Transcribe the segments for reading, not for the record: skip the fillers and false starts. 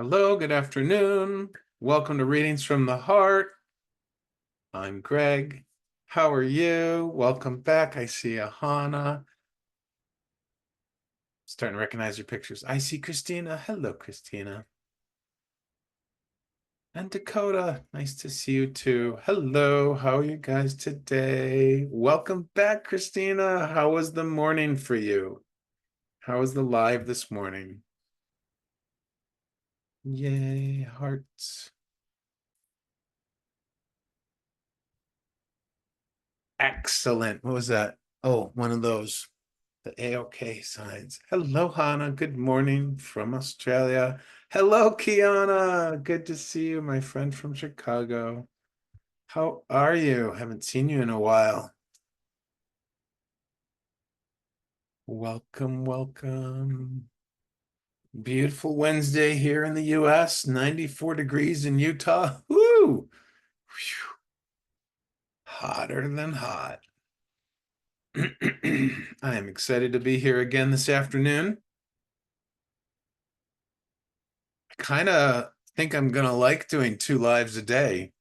Hello, good afternoon. Welcome to Readings from the Heart. I'm Greg. How are you? Welcome back. I see Ahana. Starting to recognize your pictures. I see Christina. Hello, Christina. And Dakota. Nice to see you too. Hello. How are you guys today? Welcome back, Christina. How was the morning for you? How was the live this morning? Yay, hearts. Excellent. What was that? Oh, one of those. The AOK signs. Hello, Hannah. Good morning from Australia. Hello, Kiana. Good to see you, my friend from Chicago. How are you? Haven't seen you in a while. Welcome, welcome. Beautiful Wednesday here in the US, 94 degrees in Utah. Woo! Whew. Hotter than hot. I am excited to be here again this afternoon. I kind of think I'm gonna like doing 2 lives a day.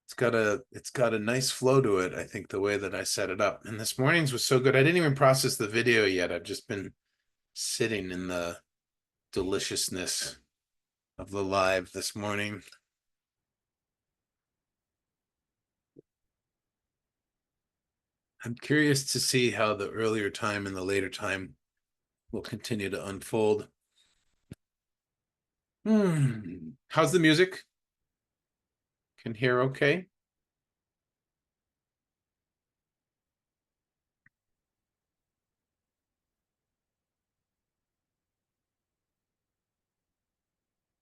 It's got a nice flow to it, I think, the way that I set it up. And this morning's was so good. I didn't even process the video yet. I've just been sitting in the deliciousness of the live this morning. I'm curious to see how the earlier time and the later time will continue to unfold. How's the music? Can hear okay?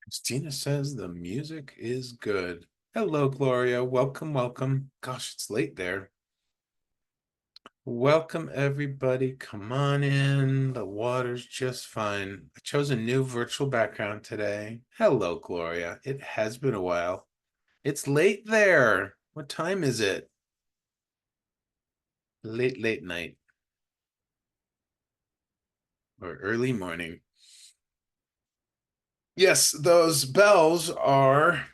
Christina says the music is good. Hello, Gloria. Welcome, welcome. Gosh, it's late there. Welcome, everybody. Come on in. The water's just fine. I chose a new virtual background today. Hello, Gloria. It has been a while. It's late there. What time is it? Late, late night or early morning. Yes, those bells are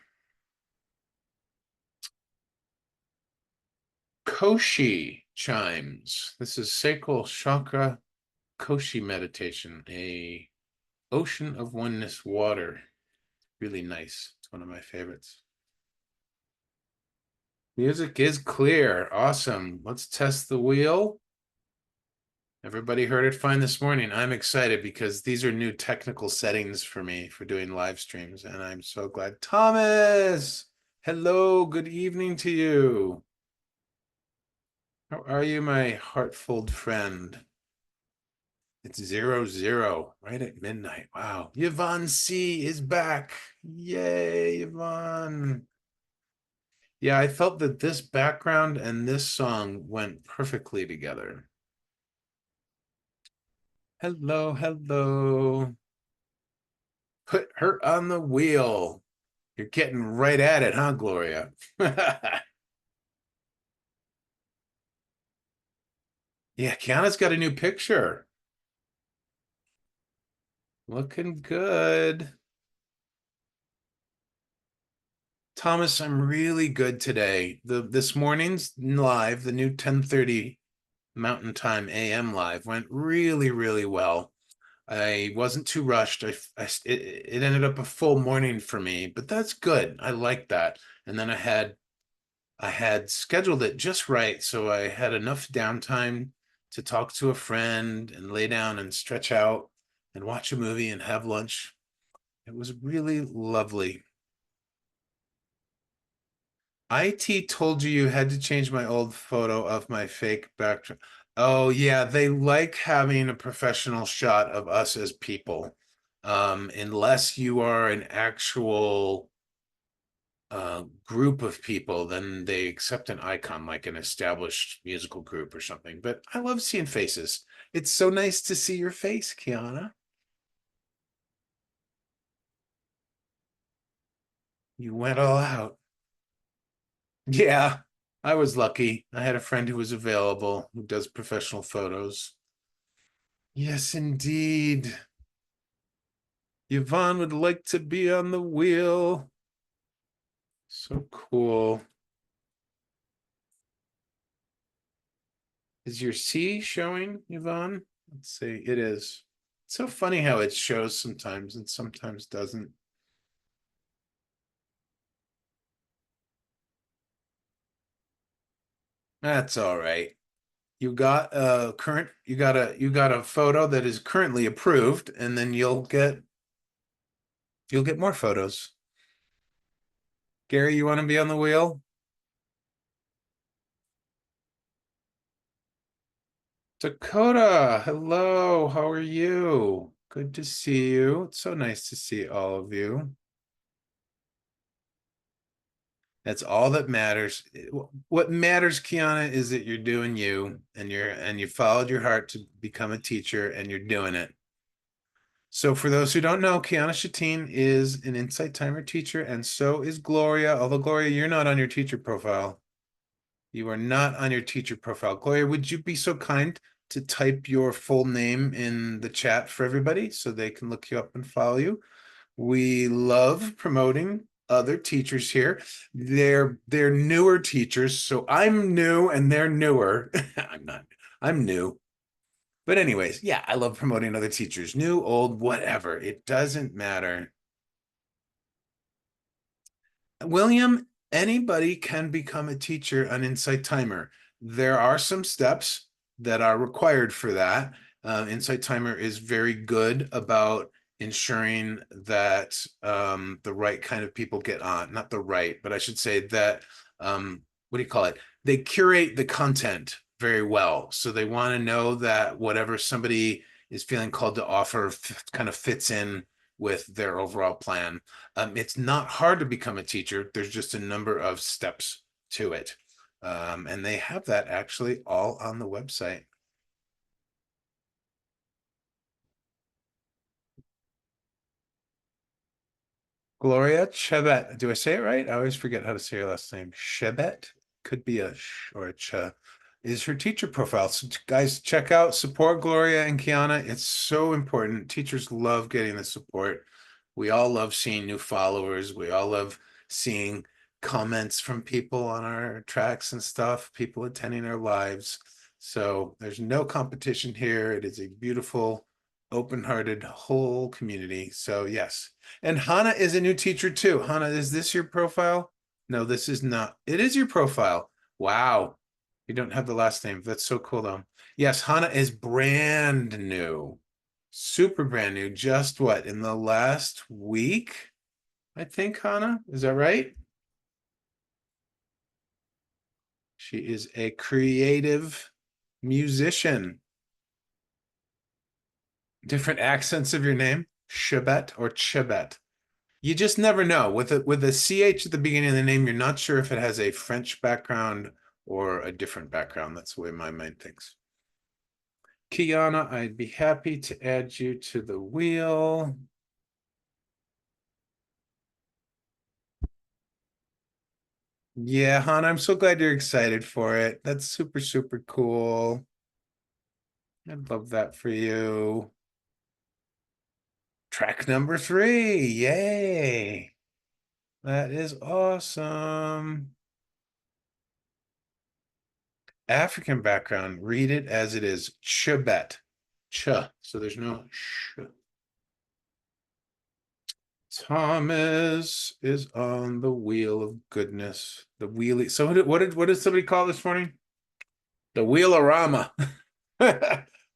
Koshi chimes. This is sacral chakra Koshi meditation, a ocean of oneness water. Really nice. It's one of my favorites. Music is clear. Awesome. Let's test the wheel. Everybody heard it fine this morning. I'm excited because these are new technical settings for me for doing live streams, and I'm so glad. Thomas, hello, good evening to you. How are you, my heartful friend? It's 00, right at midnight. Wow. Yvonne C is back. Yay, Yvonne. Yeah, I felt that this background and this song went perfectly together. Hello, hello. Put her on the wheel. You're getting right at it, huh, Gloria? Yeah, Kiana's got a new picture. Looking good. Thomas, I'm really good today. This morning's live, the new 10:30 Mountain Time AM live went really, really well. I wasn't too rushed. It ended up a full morning for me, but that's good. I like that. And then I had scheduled it just right, so I had enough downtime to talk to a friend and lay down and stretch out and watch a movie and have lunch. It was really lovely. IT told you you had to change my old photo of my fake backdrop. Oh yeah, they like having a professional shot of us as people. Unless you are an actual group of people, then they accept an icon like an established musical group or something. But I love seeing faces. It's so nice to see your face, Kiana. You went all out. Yeah, I was lucky. I had a friend who was available who does professional photos. Yes, indeed. Yvonne would like to be on the wheel. So cool. Is your C showing, Yvonne? Let's see. It is. It's so funny how it shows sometimes and sometimes doesn't. That's all right. You got a current, you got a photo that is currently approved, and then you'll get more photos. Gary, you want to be on the wheel? Dakota, hello, how are you? Good to see you. It's so nice to see all of you. That's all that matters. What matters, Kiana, is that you're doing you and you followed your heart to become a teacher and you're doing it. So for those who don't know, Kiana Shatine is an Insight Timer teacher, and so is Gloria. Although Gloria, you're not on your teacher profile. You are not on your teacher profile. Gloria, would you be so kind to type your full name in the chat for everybody so they can look you up and follow you? We love promoting other teachers here. They're newer teachers, so I'm new and they're newer. I'm not. I'm new. But anyways, yeah, I love promoting other teachers, new, old, whatever. It doesn't matter. William, anybody can become a teacher on Insight Timer. There are some steps that are required for that. Insight Timer is very good about ensuring that the right kind of people get on. Not the right, but I should say that, what do you call it? They curate the content very well. So they want to know that whatever somebody is feeling called to offer kind of fits in with their overall plan. It's not hard to become a teacher. There's just a number of steps to it. And they have that actually all on the website. Gloria Chebet. Do I say it right? I always forget how to say your last name. Chebet could be a sh or a ch. Is her teacher profile. So guys, check out support Gloria and Kiana. It's so important. Teachers love getting the support. We all love seeing new followers. We all love seeing comments from people on our tracks and stuff, people attending our lives. So there's no competition here. It is a beautiful, open-hearted whole community. So yes. And Hannah is a new teacher too. Hannah, is this your profile? No, this is not. It is your profile. Wow. You don't have the last name. That's so cool though. Yes, Hannah is brand new. Super brand new. Just what, in the last week? I think, Hannah. Is that right? She is a creative musician. Different accents of your name, Chebet or Chebet. You just never know. With a CH at the beginning of the name, you're not sure if it has a French background or a different background. That's the way my mind thinks. Kiana, I'd be happy to add you to the wheel. Yeah, Han, I'm so glad you're excited for it. That's super, super cool. I'd love that for you. Track number 3. Yay. That is awesome. African background. Read it as it is. Chebet. Ch. So there's no sh. Thomas is on the wheel of goodness. The wheelie. So what did somebody call this morning? The wheelorama.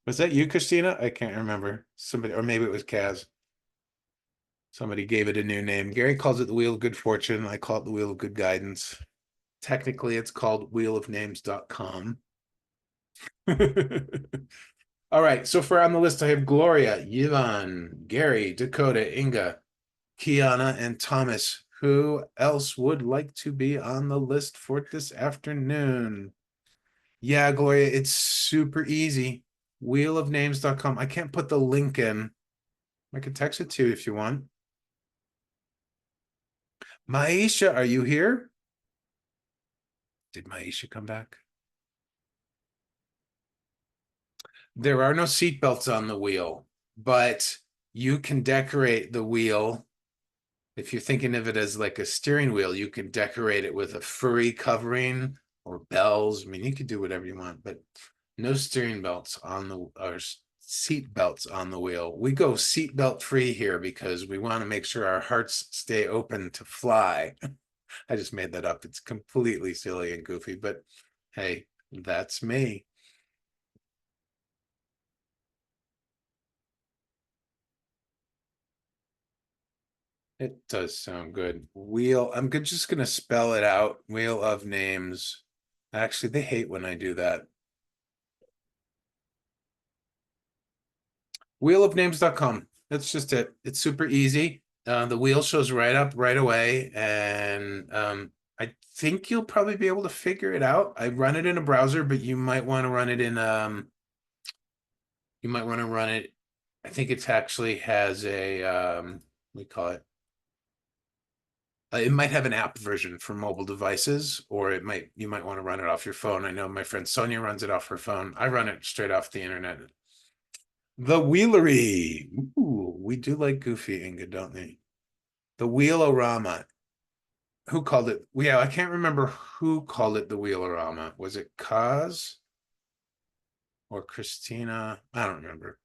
Was that you, Christina? I can't remember. Somebody, or maybe it was Kaz. Somebody gave it a new name. Gary calls it the Wheel of Good Fortune. I call it the Wheel of Good Guidance. Technically, it's called wheelofnames.com. All right. So far on the list, I have Gloria, Yvonne, Gary, Dakota, Inga, Kiana, and Thomas. Who else would like to be on the list for this afternoon? Yeah, Gloria, it's super easy. Wheelofnames.com. I can't put the link in. I can text it to you if you want. Maisha, are you here? Did Maisha come back? There are no seatbelts on the wheel, but you can decorate the wheel. If you're thinking of it as like a steering wheel, you can decorate it with a furry covering or bells. I mean, you could do whatever you want, but no steering belts on the or seat belts on the wheel. We go seat belt free here because we want to make sure our hearts stay open to fly. I just made that up. It's completely silly and goofy, but hey, that's me. It does sound good. Wheel, just gonna spell it out. Wheel of names. Actually, they hate when I do that. Wheelofnames.com. That's just it. It's super easy. The wheel shows right up right away, and I think you'll probably be able to figure it out. I run it in a browser, but you might want to run it in you might want to run it. I think it's actually has a we call it. It might have an app version for mobile devices, or you might want to run it off your phone. I know my friend Sonia runs it off her phone. I run it straight off the internet. The Wheelery. Ooh, we do like Goofy, Inga, don't we? The Wheelorama. Who called it? Yeah, I can't remember who called it the Wheelorama. Was it Kaz or Christina? I don't remember.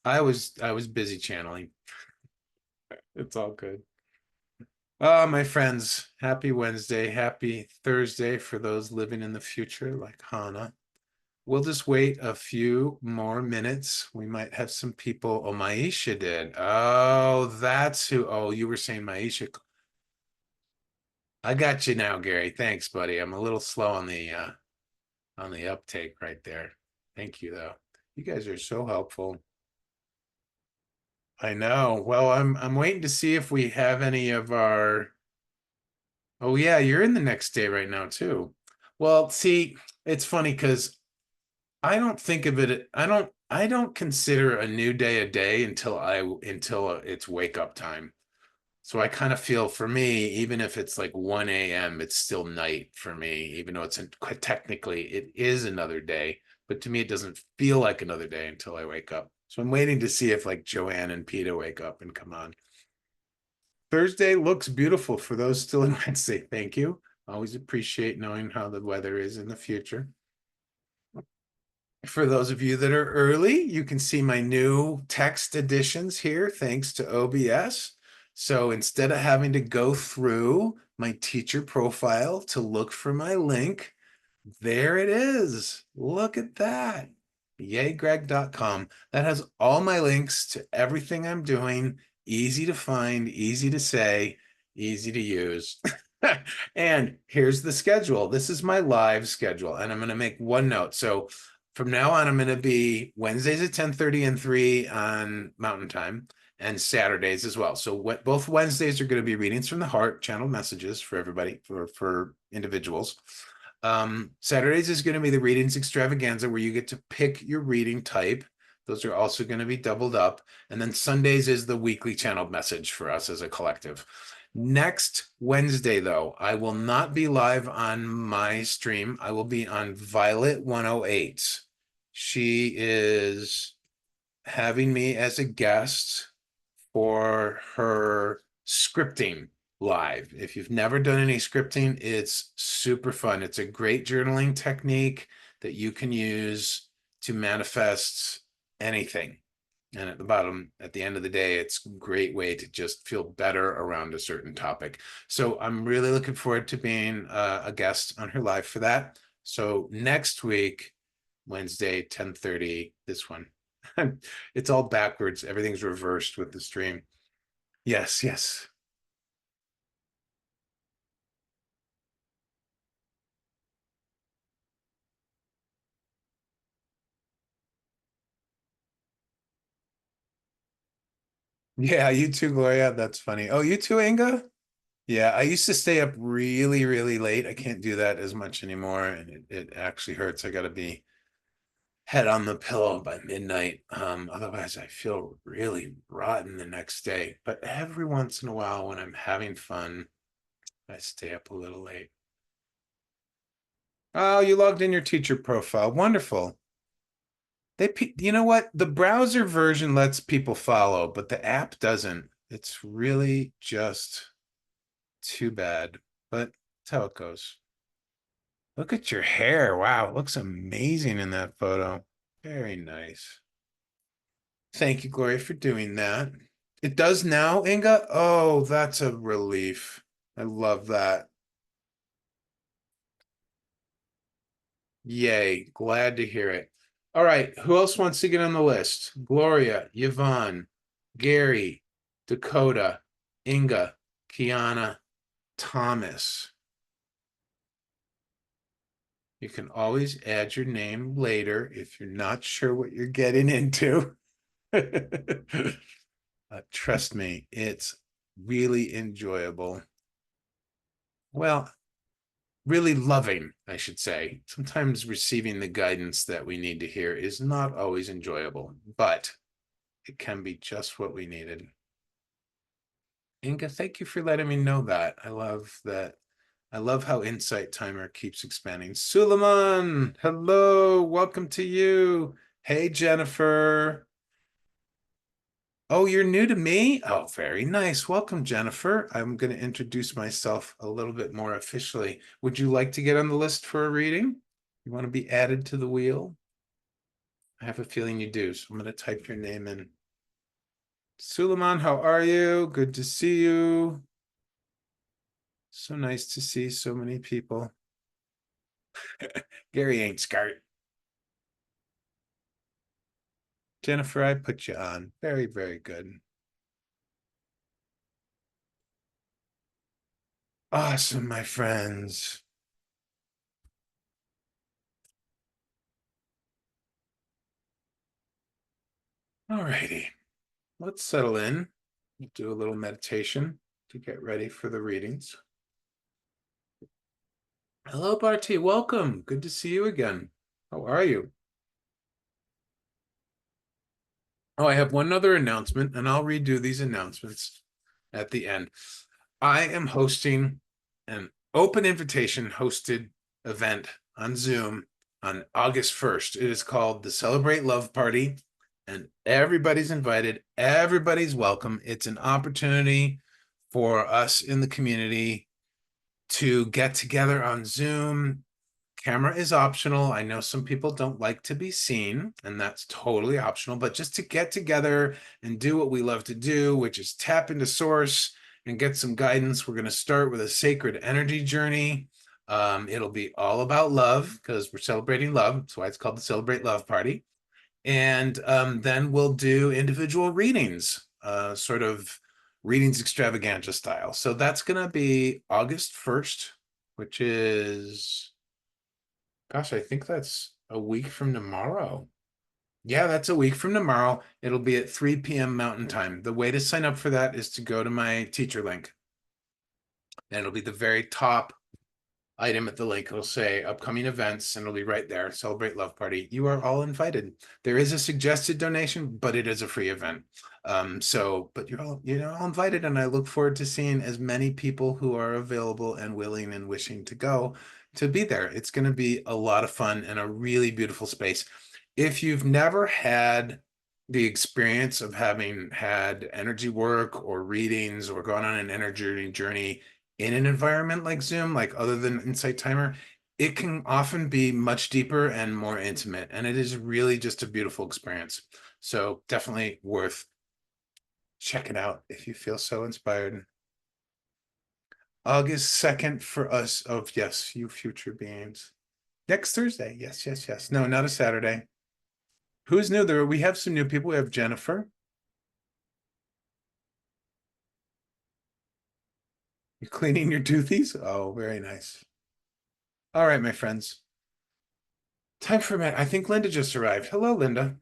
I was busy channeling. It's all good. My friends, happy Wednesday, happy Thursday for those living in the future like Hannah. We'll just wait a few more minutes. We might have some people. Oh, Maisha did. Oh, that's who. Oh, you were saying Maisha. I got you now, Gary. Thanks, buddy. I'm a little slow on the uptake right there. Thank you, though. You guys are so helpful. I know. Well, I'm waiting to see if we have any of our. Oh yeah, you're in the next day right now too. Well, see, it's funny because I don't think of it. I don't consider a new day a day until it's wake up time. So I kind of feel for me, even if it's like 1 a.m., it's still night for me, even though technically it is another day. But to me, it doesn't feel like another day until I wake up. So I'm waiting to see if like Joanne and Peter wake up and come on. Thursday looks beautiful for those still in Wednesday. Thank you. Always appreciate knowing how the weather is in the future. For those of you that are early, you can see my new text additions here, thanks to OBS. So instead of having to go through my teacher profile to look for my link, there it is. Look at that. Yaygreg.com. That has all my links to everything I'm doing. Easy to find, easy to say, easy to use. And here's the schedule. This is my live schedule, and I'm going to make one note. So from now on, I'm going to be Wednesdays at 10:30 and 3 on Mountain Time, and Saturdays as well. So both Wednesdays are going to be readings from the heart, channel messages for everybody, for individuals. Saturdays is going to be the readings extravaganza where you get to pick your reading type. Those are also going to be doubled up. And then Sundays is the weekly channeled message for us as a collective. Next Wednesday, though, I will not be live on my stream. I will be on Violet 108. She is having me as a guest for her scripting live. If you've never done any scripting, it's super fun. It's a great journaling technique that you can use to manifest anything. And at the bottom, at the end of the day, it's a great way to just feel better around a certain topic. So I'm really looking forward to being a guest on her live for that. So next week, Wednesday, 10:30, this one. It's all backwards. Everything's reversed with the stream. Yes, yes. Yeah, you too, Gloria. That's funny. Oh, you too, Inga? Yeah, I used to stay up really, really late. I can't do that as much anymore, and it actually hurts. I gotta be head on the pillow by midnight. Otherwise I feel really rotten the next day. But every once in a while when I'm having fun, I stay up a little late. Oh, you logged in your teacher profile. Wonderful. You know what? The browser version lets people follow, but the app doesn't. It's really just too bad, but that's how it goes. Look at your hair. Wow, it looks amazing in that photo. Very nice. Thank you, Gloria, for doing that. It does now, Inga? Oh, that's a relief. I love that. Yay. Glad to hear it. All right. Who else wants to get on the list? Gloria, Yvonne, Gary, Dakota, Inga, Kiana, Thomas. You can always add your name later if you're not sure what you're getting into. Trust me, it's really enjoyable. Well, really loving, I should say. Sometimes receiving the guidance that we need to hear is not always enjoyable, but it can be just what we needed. Inga, thank you for letting me know that. I love that. I love how Insight Timer keeps expanding. Suleiman, hello, welcome to you. Hey, Jennifer. Oh, you're new to me? Oh, very nice. Welcome, Jennifer. I'm going to introduce myself a little bit more officially. Would you like to get on the list for a reading? You want to be added to the wheel? I have a feeling you do, so I'm going to type your name in. Suleiman, how are you? Good to see you. So nice to see so many people. Gary ain't scart. Jennifer, I put you on. Very, very good. Awesome, my friends. All righty. Let's settle in. We'll do a little meditation to get ready for the readings. Hello, Barty. Welcome. Good to see you again. How are you? Oh, I have one other announcement, and I'll redo these announcements at the end. I am hosting an open invitation hosted event on Zoom on August 1st. It is called the Celebrate Love Party, and everybody's invited. Everybody's welcome. It's an opportunity for us in the community to get together on Zoom. Camera is optional. I know some people don't like to be seen, and that's totally optional, but just to get together and do what we love to do, which is tap into source and get some guidance. We're going to start with a sacred energy journey. It'll be all about love because we're celebrating love. That's why it's called the Celebrate Love Party. And then we'll do individual readings, sort of readings extravaganza style. So that's going to be August 1st, which is, gosh, I think that's a week from tomorrow. Yeah, that's a week from tomorrow. It'll be at 3 p.m. Mountain Time. The way to sign up for that is to go to my teacher link. And it'll be the very top item at the link. It'll say upcoming events, and it'll be right there. Celebrate Love Party. You are all invited. There is a suggested donation, but it is a free event. But you're all invited, and I look forward to seeing as many people who are available and willing and wishing to go to be there. It's going to be a lot of fun and a really beautiful space. If you've never had the experience of having had energy work or readings or gone on an energy journey in an environment like Zoom, like other than Insight Timer, it can often be much deeper and more intimate. And it is really just a beautiful experience. So definitely worth checking out if you feel so inspired. August 2nd for us. Oh, yes, you future beings. Next Thursday. Yes, yes, yes. No, not a Saturday. Who's new there? We have some new people. We have Jennifer. You're cleaning your toothies? Oh, very nice. All right, my friends. Time for a minute. I think Linda just arrived. Hello, Linda.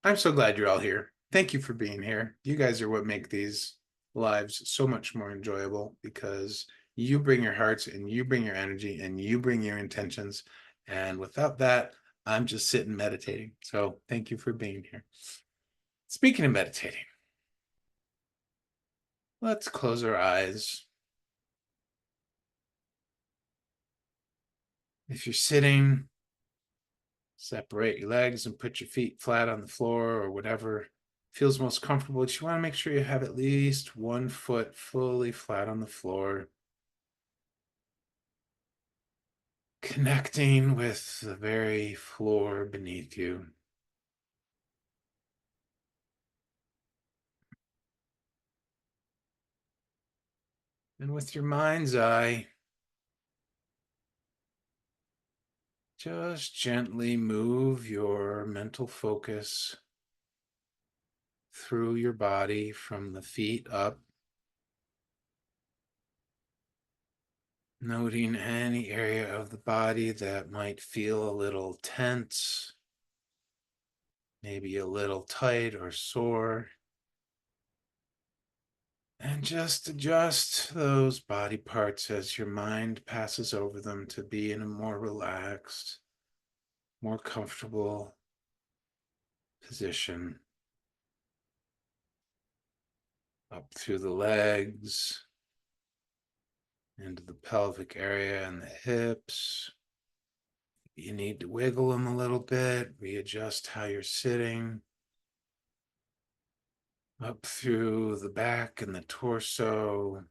I'm so glad you're all here. Thank you for being here. You guys are what make these lives so much more enjoyable because you bring your hearts and you bring your energy and you bring your intentions. And without that, I'm just sitting meditating. So thank you for being here. Speaking of meditating, let's close our eyes. If you're sitting, separate your legs and put your feet flat on the floor or whatever feels most comfortable. But you want to make sure you have at least one foot fully flat on the floor, connecting with the very floor beneath you. And with your mind's eye, just gently move your mental focus through your body from the feet up, noting any area of the body that might feel a little tense, maybe a little tight or sore. And just adjust those body parts as your mind passes over them to be in a more relaxed, more comfortable position. Up through the legs, into the pelvic area and the hips. You need to wiggle them a little bit, readjust how you're sitting. Up through the back and the torso,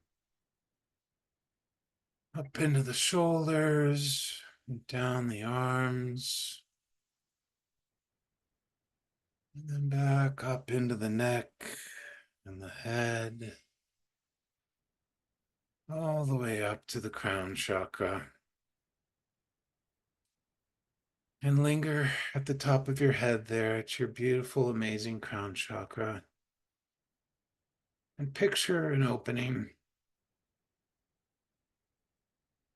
up into the shoulders, down the arms, and then back up into the neck and the head, all the way up to the crown chakra. And linger at the top of your head there at your beautiful, amazing crown chakra. And picture an opening,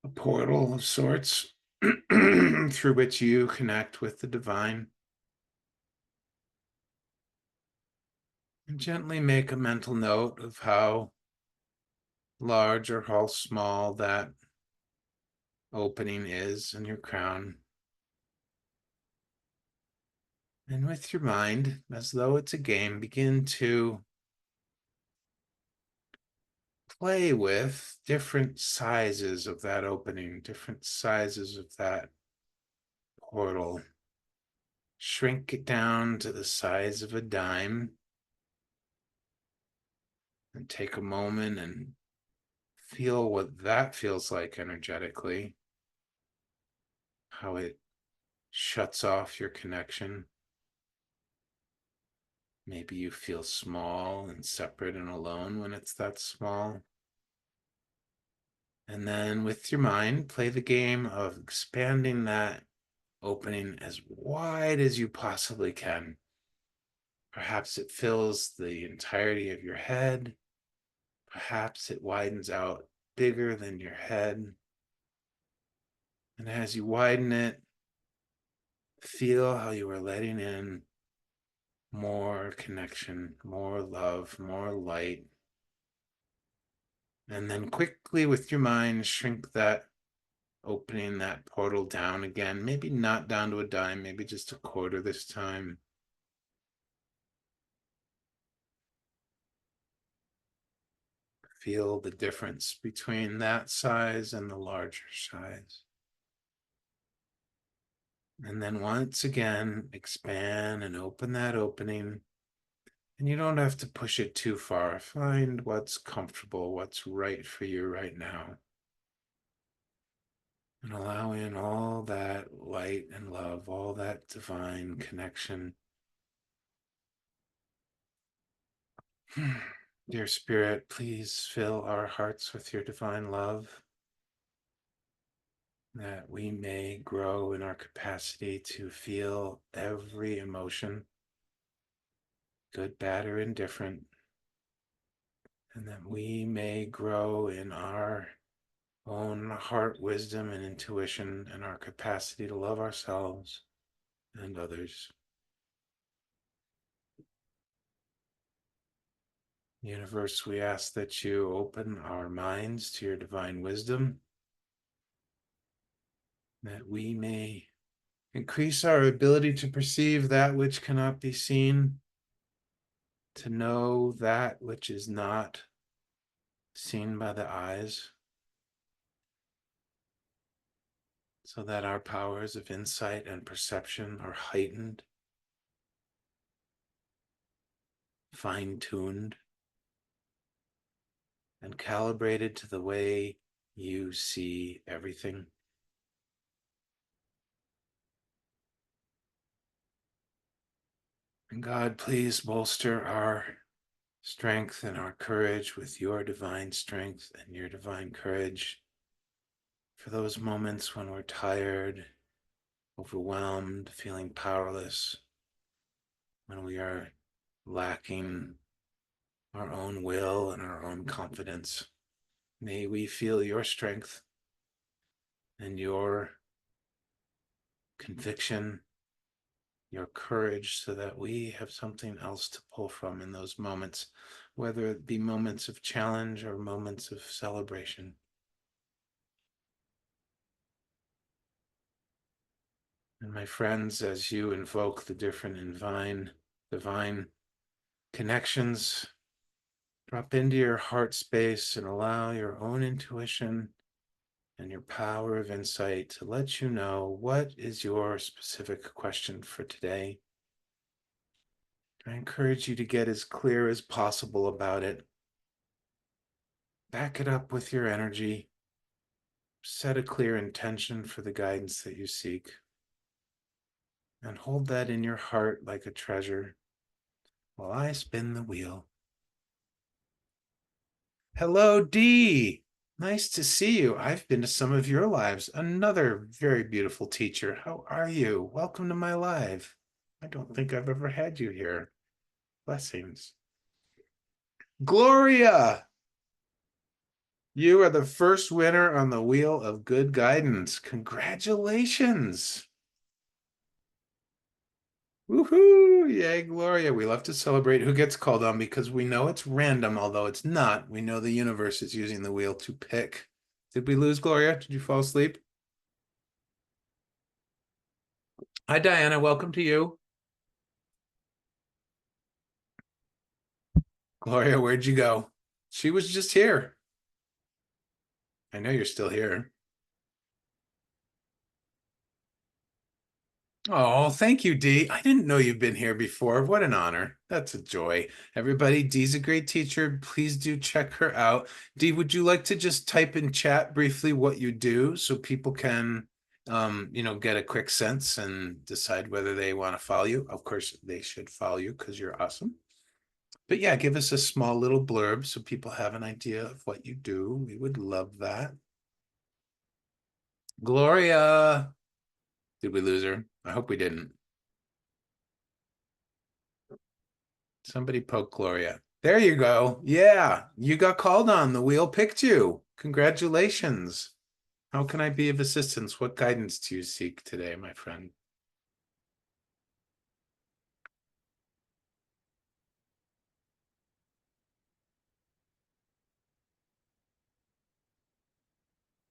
a portal of sorts through which you connect with the divine. And gently make a mental note of how large or how small that opening is in your crown. And with your mind, as though it's a game, begin to play with different sizes of that opening, different sizes of that portal. Shrink it down to the size of a dime and take a moment and feel what that feels like energetically, how it shuts off your connection. Maybe you feel small and separate and alone when it's that small. And then with your mind, play the game of expanding that opening as wide as you possibly can. Perhaps it fills the entirety of your head. Perhaps it widens out bigger than your head. And as you widen it, feel how you are letting in more connection, more love, more light. And then quickly with your mind, shrink that opening, that portal down again. Maybe not down to a dime, maybe just a quarter this time. Feel the difference between that size and the larger size. And then once again, expand and open that opening. And you don't have to push it too far. Find what's comfortable, what's right for you right now. And allow in all that light and love, all that divine connection. Dear Spirit, please fill our hearts with your divine love, that we may grow in our capacity to feel every emotion, good, bad, or indifferent, and that we may grow in our own heart wisdom and intuition and our capacity to love ourselves and others. Universe, we ask that you open our minds to your divine wisdom, that we may increase our ability to perceive that which cannot be seen, to know that which is not seen by the eyes, so that our powers of insight and perception are heightened, fine-tuned, and calibrated to the way you see everything. And God, please bolster our strength and our courage with your divine strength and your divine courage for those moments when we're tired, overwhelmed, feeling powerless, when we are lacking our own will and our own confidence. May we feel your strength and your conviction, your courage, so that we have something else to pull from in those moments, whether it be moments of challenge or moments of celebration. And my friends, as you invoke the different divine connections, drop into your heart space and allow your own intuition and your power of insight to let you know what is your specific question for today. I encourage you to get as clear as possible about it. Back it up with your energy. Set a clear intention for the guidance that you seek. And hold that in your heart like a treasure while I spin the wheel. Hello, Dee. Nice to see you. I've been to some of your lives. Another very beautiful teacher. How are you? Welcome to my live. I don't think I've ever had you here. Blessings. Gloria, you are the first winner on the Wheel of Good Guidance. Congratulations. Woohoo! Yay, Gloria. We love to celebrate who gets called on because we know it's random, although it's not. We know the universe is using the wheel to pick. Did we lose Gloria? Did you fall asleep? Hi, Diana. Welcome to you. Gloria, where'd you go? She was just here. I know you're still here. Oh, thank you, Dee. I didn't know you've been here before. What an honor. That's a joy. Everybody, Dee's a great teacher. Please do check her out. Dee, would you like to just type in chat briefly what you do so people can, get a quick sense and decide whether they want to follow you? Of course, they should follow you because you're awesome. But yeah, give us a small little blurb so people have an idea of what you do. We would love that. Gloria, did we lose her? I hope we didn't. Somebody poke Gloria. There you go. Yeah, you got called on. The wheel picked you. Congratulations. How can I be of assistance? What guidance do you seek today, my friend?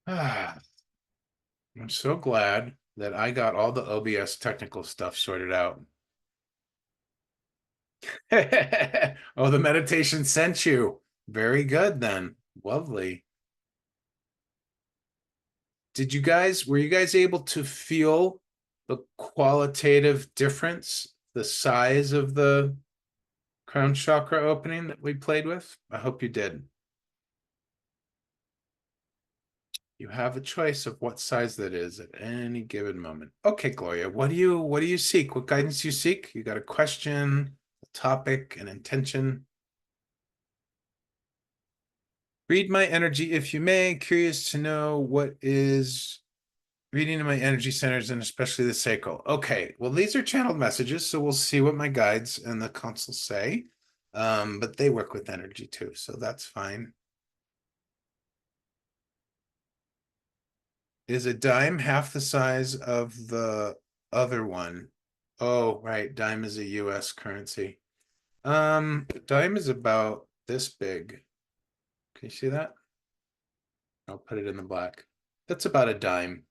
Ah, I'm so glad that I got all the OBS technical stuff sorted out. Oh, the meditation sent you. Very good then. Lovely. Were you guys able to feel the qualitative difference, the size of the crown chakra opening that we played with? I hope you did. You have a choice of what size that is at any given moment. Okay, Gloria, what do you seek? What guidance do you seek? You got a question, a topic, an intention. Read my energy if you may. Curious to know what is reading in my energy centers and especially the sacral. Okay, well, these are channeled messages, so we'll see what my guides and the consuls say. But they work with energy too, so that's fine. Is a dime half the size of the other one? Oh, right. Dime is a US currency. Dime is about this big. Can you see that? I'll put it in the black. That's about a dime.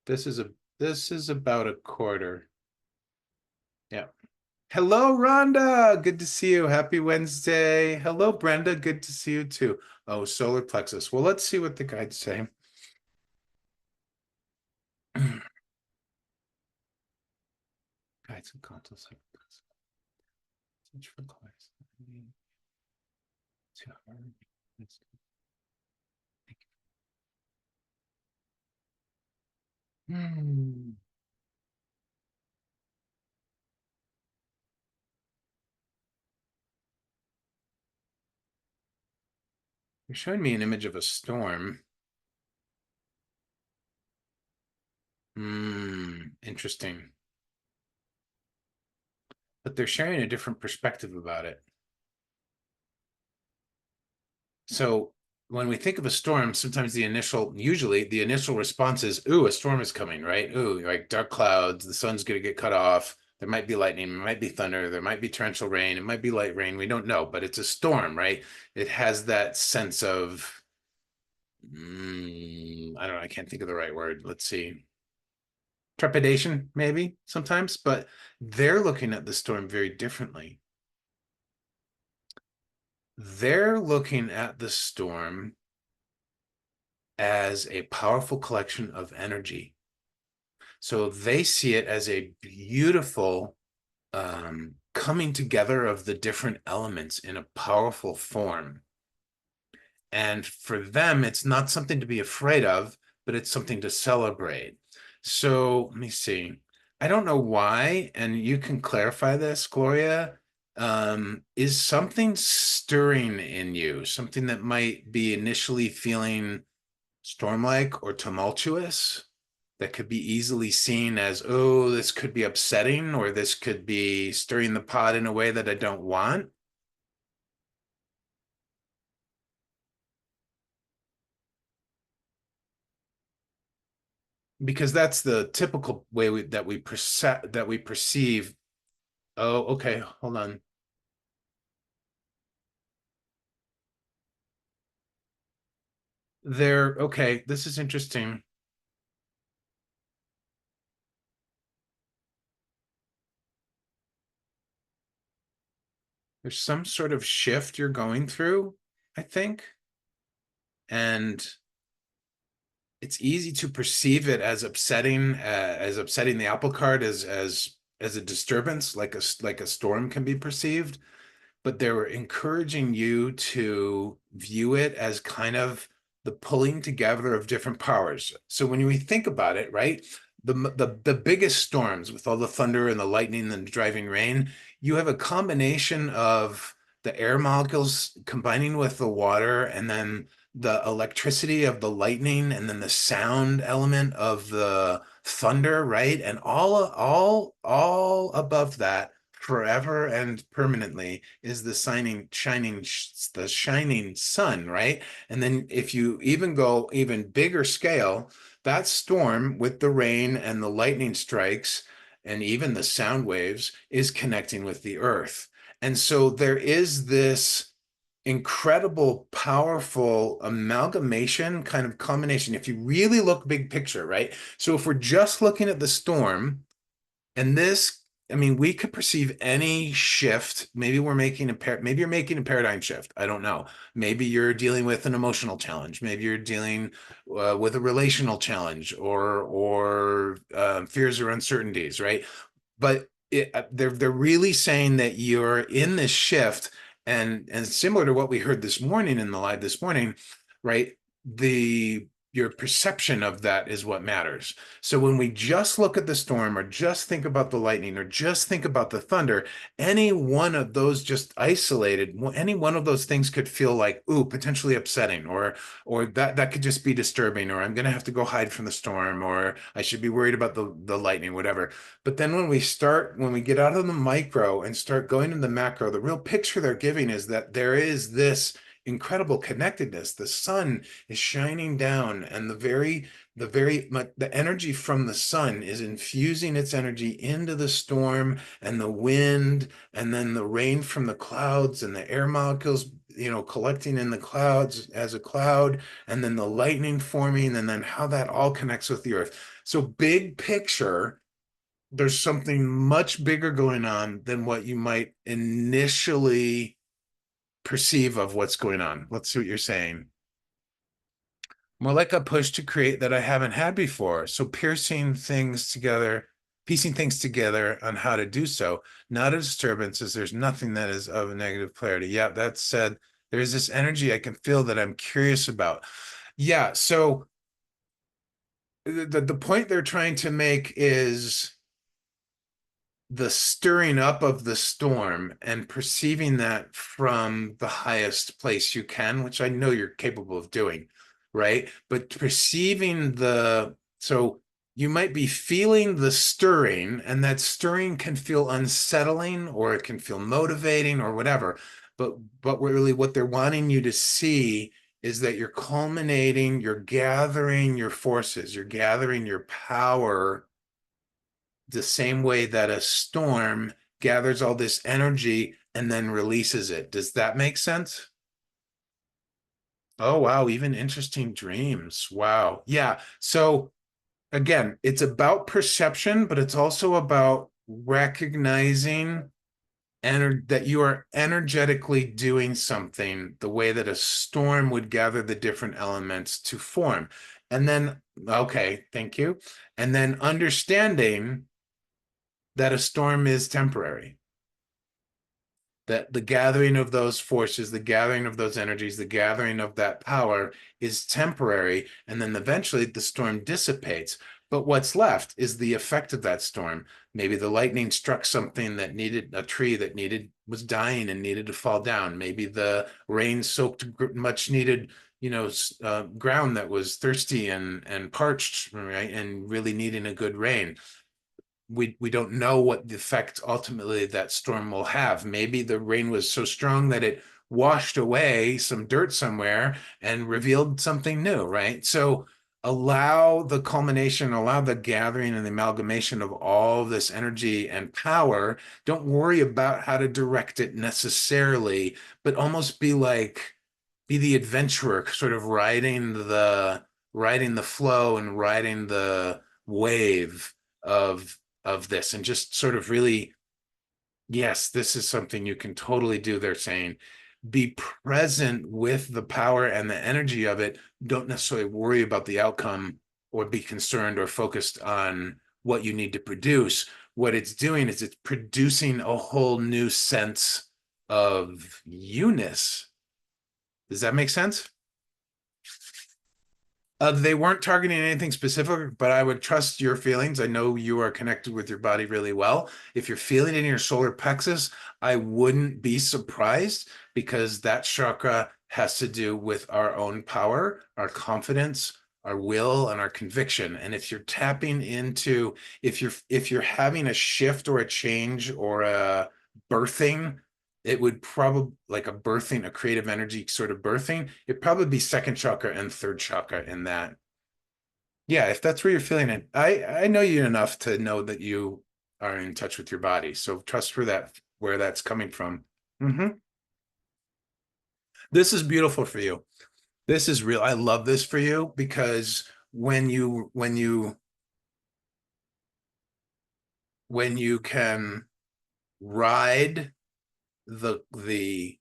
This is about a quarter. Yeah. Hello, Rhonda. Good to see you. Happy Wednesday. Hello, Brenda. Good to see you too. Oh, solar plexus. Well, let's see what the guides say. heights and contours. For class. Too hard. Hmm. You're showing me an image of a storm. Interesting. But they're sharing a different perspective about it. So when we think of a storm, sometimes usually the initial response is, ooh, a storm is coming, right? Ooh, like dark clouds, the sun's going to get cut off. There might be lightning, there might be thunder, there might be torrential rain, it might be light rain. We don't know, but it's a storm, right? It has that sense of, I don't know, I can't think of the right word. Let's see. Trepidation, maybe sometimes, but they're looking at the storm very differently. They're looking at the storm as a powerful collection of energy. So they see it as a beautiful coming together of the different elements in a powerful form. And for them, it's not something to be afraid of, but it's something to celebrate. So let me see. I don't know why, and you can clarify this, Gloria. Is something stirring in you, something that might be initially feeling storm-like or tumultuous, that could be easily seen as, oh, this could be upsetting, or this could be stirring the pot in a way that I don't want? Because that's the typical way that we perceive. Oh, okay, hold on. There, okay, this is interesting. There's some sort of shift you're going through, I think, and it's easy to perceive it as upsetting the apple cart, as a disturbance, like a storm can be perceived, but they were encouraging you to view it as kind of the pulling together of different powers. So when we think about it, right, the biggest storms with all the thunder and the lightning and the driving rain, you have a combination of the air molecules combining with the water, and then the electricity of the lightning, and then the sound element of the thunder, right? And all above that, forever and permanently, is the shining sun, right? And then if you even go even bigger scale, that storm with the rain and the lightning strikes and even the sound waves is connecting with the earth. And so there is this incredible, powerful amalgamation, kind of combination. If you really look big picture, right? So if we're just looking at the storm, and this, I mean, we could perceive any shift. Maybe you're making a paradigm shift. I don't know. Maybe you're dealing with an emotional challenge. Maybe you're dealing with a relational challenge, or fears or uncertainties, right? But they're really saying that you're in this shift, and similar to what we heard this morning in the live this morning, right? The Your perception of that is what matters. So when we just look at the storm, or just think about the lightning, or just think about the thunder, any one of those just isolated, any one of those things could feel like, ooh, potentially upsetting, or that could just be disturbing, or I'm going to have to go hide from the storm, or I should be worried about the lightning, whatever. But then when we get out of the micro and start going to the macro, the real picture they're giving is that there is this incredible connectedness. The sun is shining down, and the energy from the sun is infusing its energy into the storm and the wind, and then the rain from the clouds and the air molecules, collecting in the clouds as a cloud, and then the lightning forming, and then how that all connects with the earth. So big picture, there's something much bigger going on than what you might initially perceive of what's going on. Let's see what you're saying. More like a push to create that I haven't had before. So piercing things together piecing things together on how to do so. Not a disturbance, as there's nothing that is of a negative polarity. Yeah, that said, there's this energy I can feel that I'm curious about. Yeah, so the point they're trying to make is the stirring up of the storm and perceiving that from the highest place you can, which I know you're capable of doing, right? But perceiving so you might be feeling the stirring, and that stirring can feel unsettling or it can feel motivating or whatever. But really what they're wanting you to see is that you're culminating, you're gathering your forces, you're gathering your power the same way that a storm gathers all this energy and then releases it. Does that make sense? Oh, wow. Even interesting dreams. Wow. Yeah. So again, it's about perception, but it's also about recognizing that you are energetically doing something the way that a storm would gather the different elements to form. And then, okay, thank you. And then understanding that a storm is temporary, that the gathering of those forces, the gathering of those energies, the gathering of that power is temporary, and then eventually the storm dissipates. But what's left is the effect of that storm. Maybe the lightning struck something that needed a tree that was dying and needed to fall down. Maybe the rain soaked much needed, ground that was thirsty and parched, right, and really needing a good rain. We don't know what the effect ultimately that storm will have. Maybe the rain was so strong that it washed away some dirt somewhere and revealed something new, right? So allow the culmination, allow the gathering and the amalgamation of all this energy and power. Don't worry about how to direct it necessarily, but almost be the adventurer, sort of riding the flow and riding the wave of this, and just sort of really, yes, this is something you can totally do. They're saying be present with the power and the energy of it. Don't necessarily worry about the outcome or be concerned or focused on what you need to produce. What it's doing is it's producing a whole new sense of you-ness. Does that make sense? They weren't targeting anything specific, but I would trust your feelings. I know you are connected with your body really well. If you're feeling it in your solar plexus, I wouldn't be surprised, because that chakra has to do with our own power, our confidence, our will, and our conviction. And if you're tapping into, if you're having a shift or a change or a birthing, it would probably, like a birthing, a creative energy sort of birthing, it'd probably be second chakra and third chakra in that. Yeah, if that's where you're feeling it. I know you enough to know that you are in touch with your body. So trust for that, where that's coming from. Hmm. This is beautiful for you. This is real. I love this for you, because when you can ride the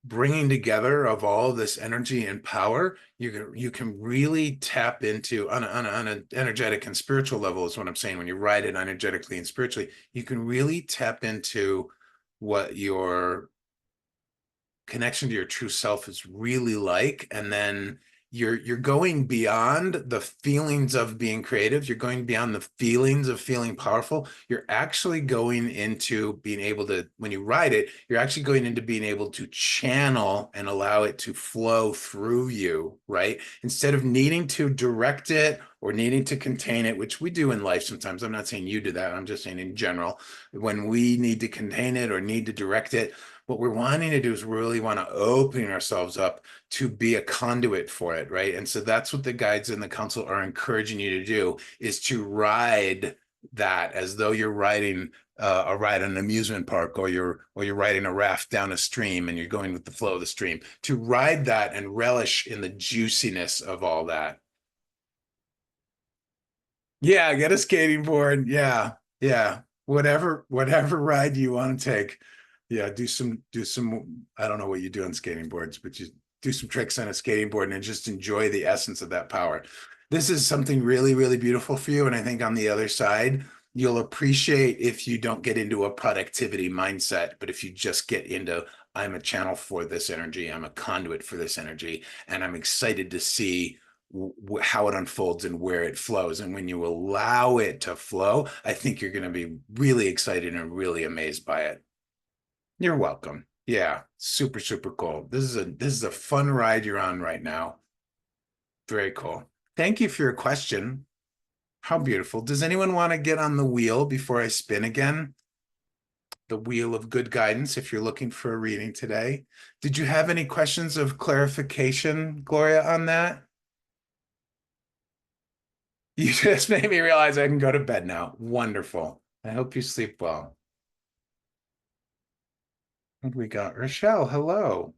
bringing together of all this energy and power, you can really tap into, on an energetic and spiritual level, is what I'm saying. When you ride it energetically and spiritually, you can really tap into what your connection to your true self is really like. And then you're going beyond the feelings of being creative. You're going beyond the feelings of feeling powerful. You're actually going into being able to, when you write it, you're actually going into being able to channel and allow it to flow through you, right? Instead of needing to direct it or needing to contain it, which we do in life sometimes. I'm not saying you do that. I'm just saying in general, when we need to contain it or need to direct it, what we're wanting to do is really want to open ourselves up to be a conduit for it, right? And so that's what the guides and the council are encouraging you to do, is to ride that as though you're riding a ride on an amusement park, or you're riding a raft down a stream and you're going with the flow of the stream. To ride that and relish in the juiciness of all that. Yeah, get a skating board. Yeah, yeah. Whatever ride you want to take. Yeah, do some. I don't know what you do on skating boards, but you do some tricks on a skating board and just enjoy the essence of that power. This is something really, really beautiful for you. And I think on the other side, You'll appreciate if you don't get into a productivity mindset, but if you just get into, I'm a channel for this energy, I'm a conduit for this energy, and I'm excited to see how it unfolds and where it flows. And when you allow it to flow, I think you're going to be really excited and really amazed by it. You're welcome. Yeah, super, super cool. This is a fun ride you're on right now. Very cool. Thank you for your question. How beautiful. Does anyone want to get on the wheel before I spin again? The wheel of good guidance, if you're looking for a reading today. Did you have any questions of clarification, Gloria, on that? You just made me realize I can go to bed now. Wonderful. I hope you sleep well. And we got Rochelle. Hello.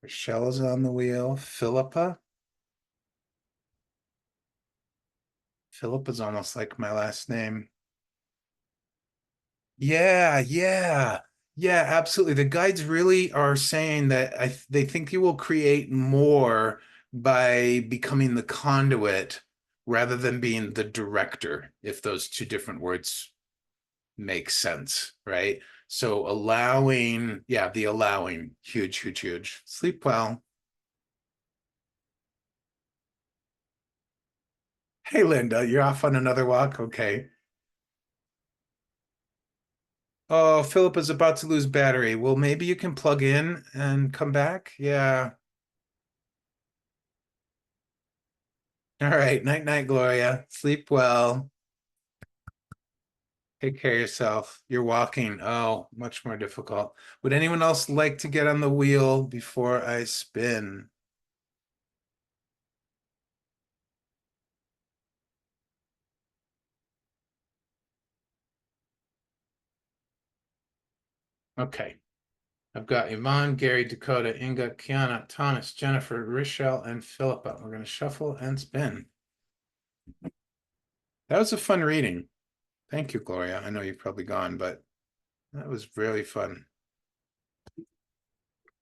Rochelle is on the wheel. Philippa. Philippa's almost like my last name. Yeah, yeah. Yeah, absolutely. The guides really are saying that they think you will create more by becoming the conduit rather than being the director, if those two different words make sense, right? So allowing, yeah, the allowing, huge, huge, huge. Sleep well. Hey, Linda, you're off on another walk? Okay. Oh, Philip is about to lose battery. Well, maybe you can plug in and come back. Yeah. All right. Night, night, Gloria. Sleep well. Take care of yourself. You're walking. Oh, much more difficult. Would anyone else like to get on the wheel before I spin? Okay. I've got Yvonne, Gary, Dakota, Inga, Kiana, Thomas, Jennifer, Rochelle, and Philippa. We're going to shuffle and spin. That was a fun reading. Thank you, Gloria. I know you've probably gone, but that was really fun.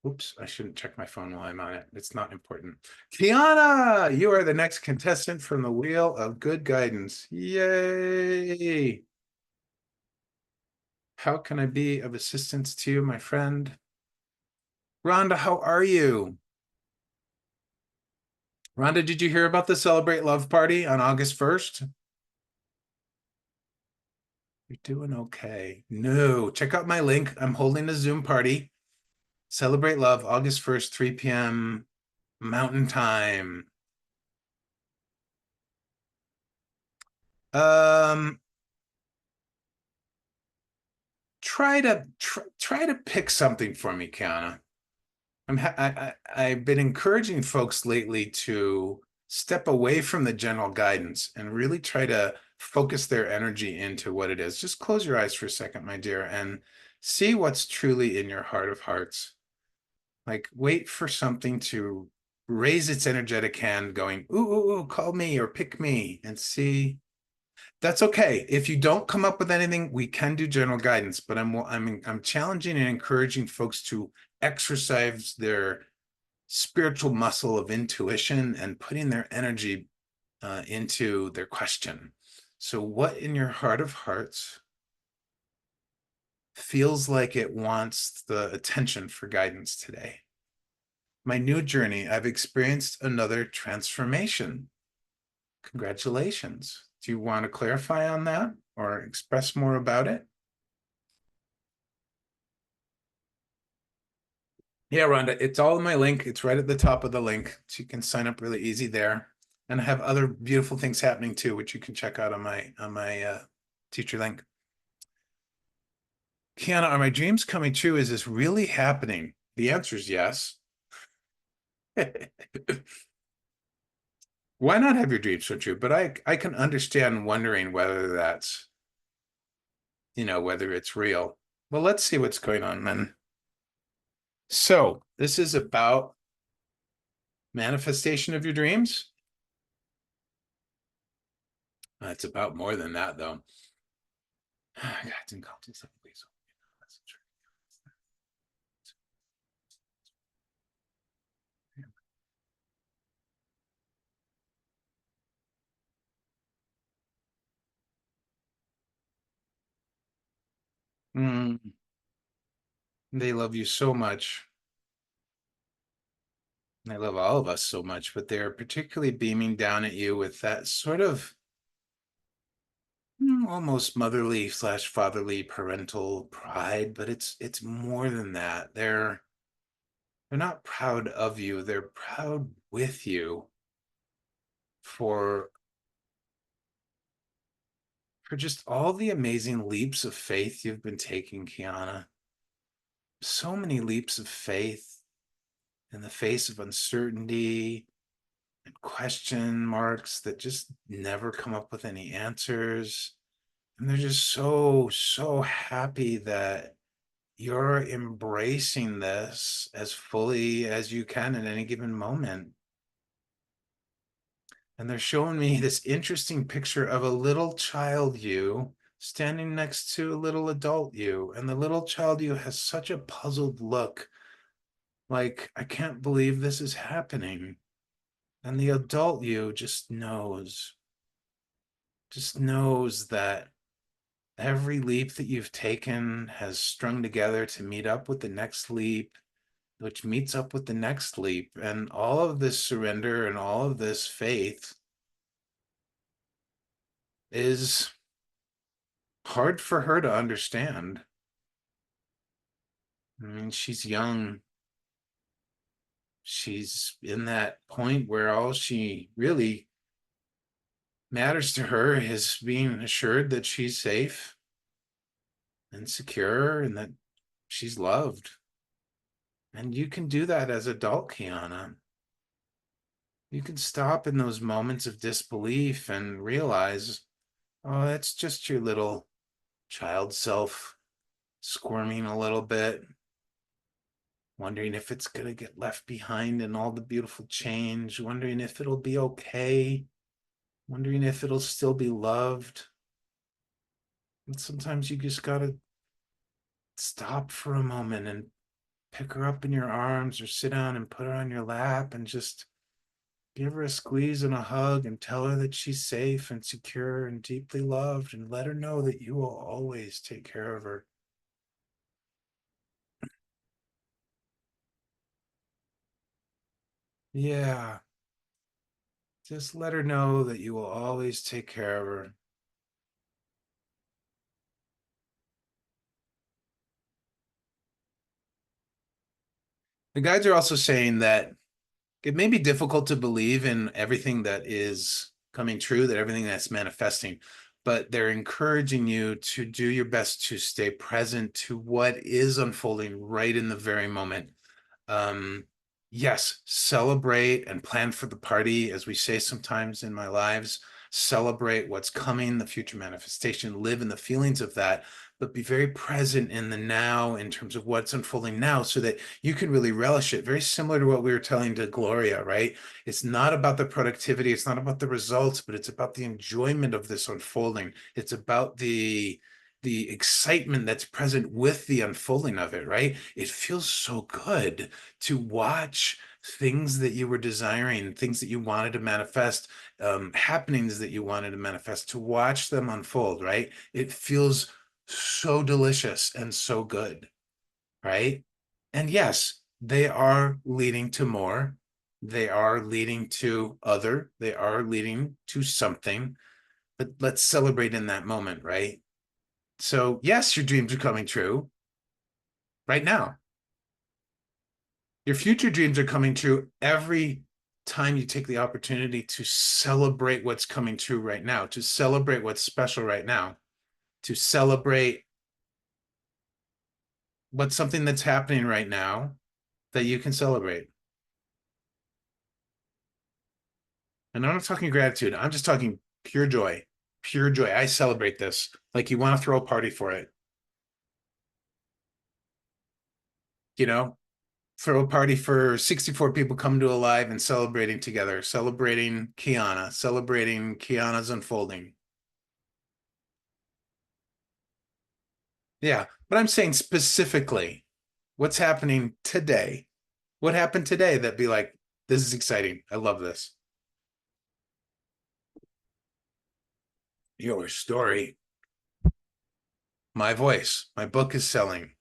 Oops, I shouldn't check my phone while I'm on it. It's not important. Kiana, you are the next contestant from the Wheel of Good Guidance. Yay! How can I be of assistance to you, my friend? Rhonda, how are you? Rhonda, did you hear about the Celebrate Love Party on August 1st? You're doing okay. No, check out my link. I'm holding a Zoom party. Celebrate Love, August 1st, 3 p.m. Mountain Time. Um, try to pick something for me, Kiana. I've been encouraging folks lately to step away from the general guidance and really try to focus their energy into what it is. Just close your eyes for a second, my dear, and see what's truly in your heart of hearts. Like, wait for something to raise its energetic hand, going, ooh, ooh, ooh, call me or pick me, and see. That's okay. If you don't come up with anything, we can do general guidance, but I'm challenging and encouraging folks to exercise their spiritual muscle of intuition and putting their energy into their question. So, what in your heart of hearts feels like it wants the attention for guidance today? My new journey, I've experienced another transformation. Congratulations. Do you want to clarify on that or express more about it? Yeah, Rhonda, it's all in my link. It's right at the top of the link. So you can sign up really easy there. And I have other beautiful things happening too, which you can check out on my teacher link. Kiana, are my dreams coming true? Is this really happening? The answer is yes. Why not have your dreams come true? But I can understand wondering whether that's, whether it's real. Well, let's see what's going on then. So this is about manifestation of your dreams. It's about more than that, though. Mm, they love you so much. They love all of us so much, but they're particularly beaming down at you with that sort of almost motherly slash fatherly parental pride, but it's more than that. They're not proud of you, they're proud with you for for just all the amazing leaps of faith you've been taking, Kiana. So many leaps of faith in the face of uncertainty and question marks that just never come up with any answers. And they're just so happy that you're embracing this as fully as you can at any given moment. And they're showing me this interesting picture of a little child you standing next to a little adult you. And the little child you has such a puzzled look, like, I can't believe this is happening. And the adult you just knows that every leap that you've taken has strung together to meet up with the next leap, which meets up with the next leap. And all of this surrender and all of this faith is hard for her to understand. I mean, she's young. She's in that point where all she really matters to her is being assured that she's safe and secure and that she's loved. And you can do that as adult Kiana. You can stop in those moments of disbelief and realize, oh, that's just your little child self squirming a little bit, wondering if it's going to get left behind in all the beautiful change, wondering if it'll be okay, wondering if it'll still be loved. And sometimes you just got to stop for a moment and pick her up in your arms or sit down and put her on your lap and just give her a squeeze and a hug and tell her that she's safe and secure and deeply loved and let her know that you will always take care of her. Yeah, just let her know that you will always take care of her. The guides are also saying that it may be difficult to believe in everything that is coming true, that everything that's manifesting, but they're encouraging you to do your best to stay present to what is unfolding right in the very moment. um yes, celebrate and plan for the party, as we say sometimes in my lives. Celebrate what's coming, the future manifestation, live in the feelings of that, but be very present in the now in terms of what's unfolding now so that you can really relish it. Very similar to what we were telling to Gloria, right? It's not about the productivity, it's not about the results, but it's about the enjoyment of this unfolding. It's about the excitement that's present with the unfolding of it, right? It feels so good to watch things that you were desiring, things that you wanted to manifest, happenings that you wanted to manifest, to watch them unfold, right? It feels so delicious and so good, right? And yes, they are leading to more. They are leading to other. They are leading to something. But let's celebrate in that moment, right? So, yes, your dreams are coming true right now. Your future dreams are coming true every time you take the opportunity to celebrate what's coming true right now, to celebrate what's special right now, to celebrate what's something that's happening right now that you can celebrate. And I'm not talking gratitude, I'm just talking pure joy. Pure joy. I celebrate this like you want to throw a party for it, you know? Throw a party for 64 people come to a live and celebrating together, celebrating Kiana's unfolding. Yeah, but I'm saying specifically what's happening today. What happened today that be like, this is exciting. I love this. Your story. My voice. My book is selling.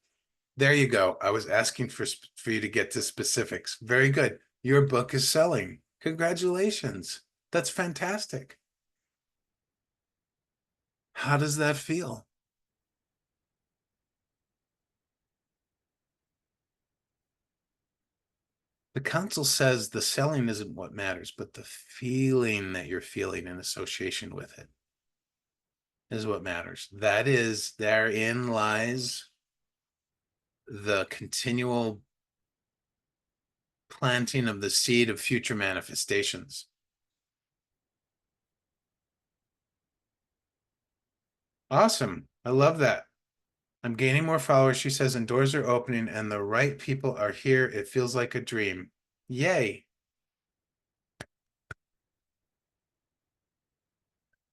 There you go. I was asking for you to get to specifics. Very good. Your book is selling. Congratulations. That's fantastic. How does that feel? The council says the selling isn't what matters, but the feeling that you're feeling in association with it is what matters. That is, therein lies the continual planting of the seed of future manifestations. Awesome. I love that. I'm gaining more followers. She says, and doors are opening and the right people are here. It feels like a dream. Yay.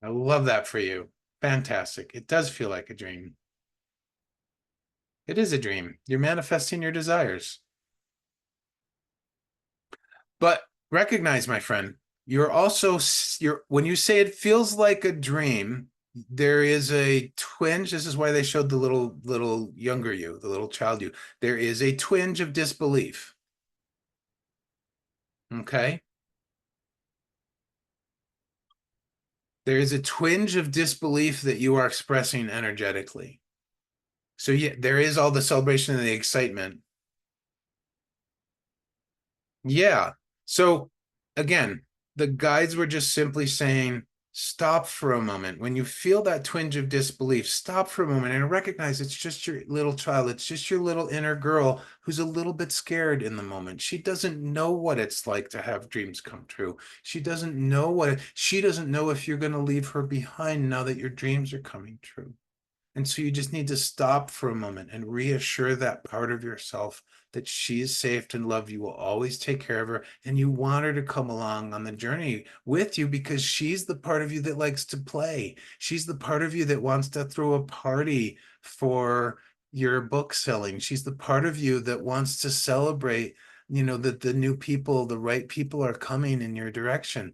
I love that for you. Fantastic. It does feel like a dream. It is a dream. You're manifesting your desires. But recognize, my friend, you're also when you say it feels like a dream, there is a twinge. This is why they showed the little younger you, the little child you. There is a twinge of disbelief. Okay. There is a twinge of disbelief that you are expressing energetically. So yeah, there is all the celebration and the excitement. Yeah. So again, the guides were just simply saying, stop for a moment. When you feel that twinge of disbelief, stop for a moment and recognize it's just your little child. It's just your little inner girl who's a little bit scared in the moment. She doesn't know what it's like to have dreams come true. She doesn't know she doesn't know if you're going to leave her behind now that your dreams are coming true. And so you just need to stop for a moment and reassure that part of yourself that she is safe and loved. You will always take care of her. And you want her to come along on the journey with you because she's the part of you that likes to play. She's the part of you that wants to throw a party for your book selling. She's the part of you that wants to celebrate, that the new people, the right people are coming in your direction.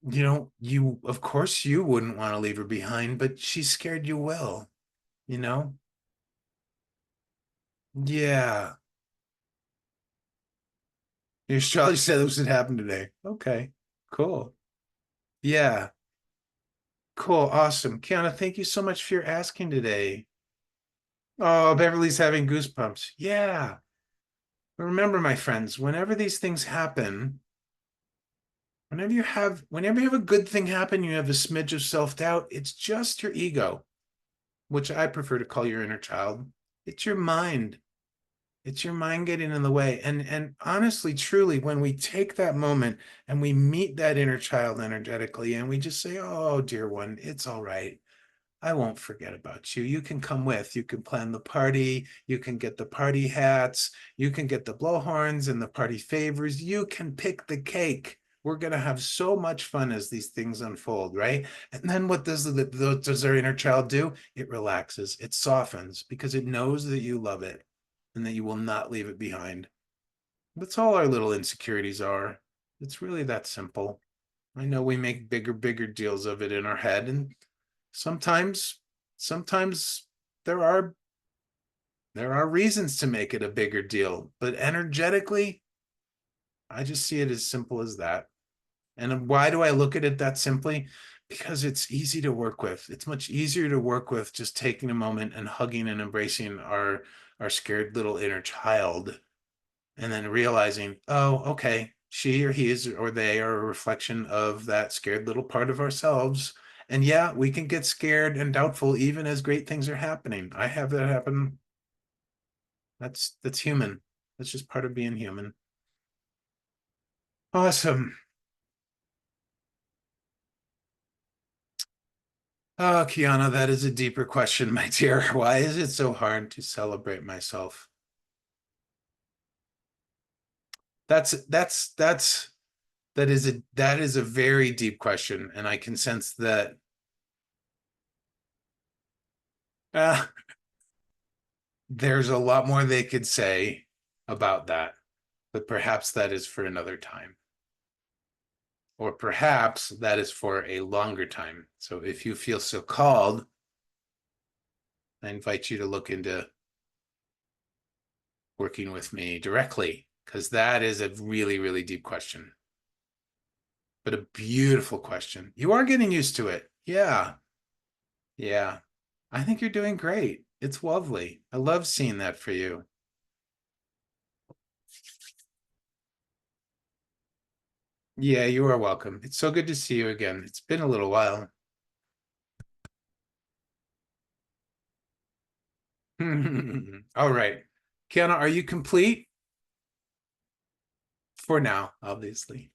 Of course you wouldn't want to leave her behind, but she's scared you will, you know? Yeah. Your astrologer said this would happen today. Okay, cool. Yeah, cool. Awesome. Kiana, thank you so much for your asking today. Oh, Beverly's having goosebumps. Yeah. But remember, my friends, whenever these things happen, whenever you have a good thing happen, you have a smidge of self-doubt, it's just your ego, which I prefer to call your inner child. It's your mind. It's your mind getting in the way. And honestly, truly, when we take that moment and we meet that inner child energetically and we just say, oh, dear one, it's all right. I won't forget about you. You can come with. You can plan the party. You can get the party hats. You can get the blowhorns and the party favors. You can pick the cake. We're going to have so much fun as these things unfold, right? And then what does our inner child do? It relaxes. It softens because it knows that you love it and that you will not leave it behind. That's all our little insecurities are. It's really that simple. I know we make bigger deals of it in our head, and sometimes, sometimes there are there are reasons to make it a bigger deal, but energetically, I just see it as simple as that. And why do I look at it that simply? Because it's easy to work with. It's much easier to work with just taking a moment and hugging and embracing our scared little inner child and then realizing, oh, okay, she or he is or they are a reflection of that scared little part of ourselves. And yeah, we can get scared and doubtful even as great things are happening. I have that happen. That's human. That's just part of being human. Awesome. Oh, Kiana, that is a deeper question, my dear. Why is it so hard to celebrate myself? That's that is a very deep question, and I can sense that uh, there's a lot more they could say about that, but perhaps that is for another time. Or perhaps that is for a longer time. So if you feel so called, I invite you to look into working with me directly, because that is a really, really deep question, but a beautiful question. You are getting used to it. Yeah. Yeah. I think you're doing great. It's lovely. I love seeing that for you. Yeah, you are welcome. It's so good to see you again. It's been a little while. All right. Kiana, are you complete? For now, obviously.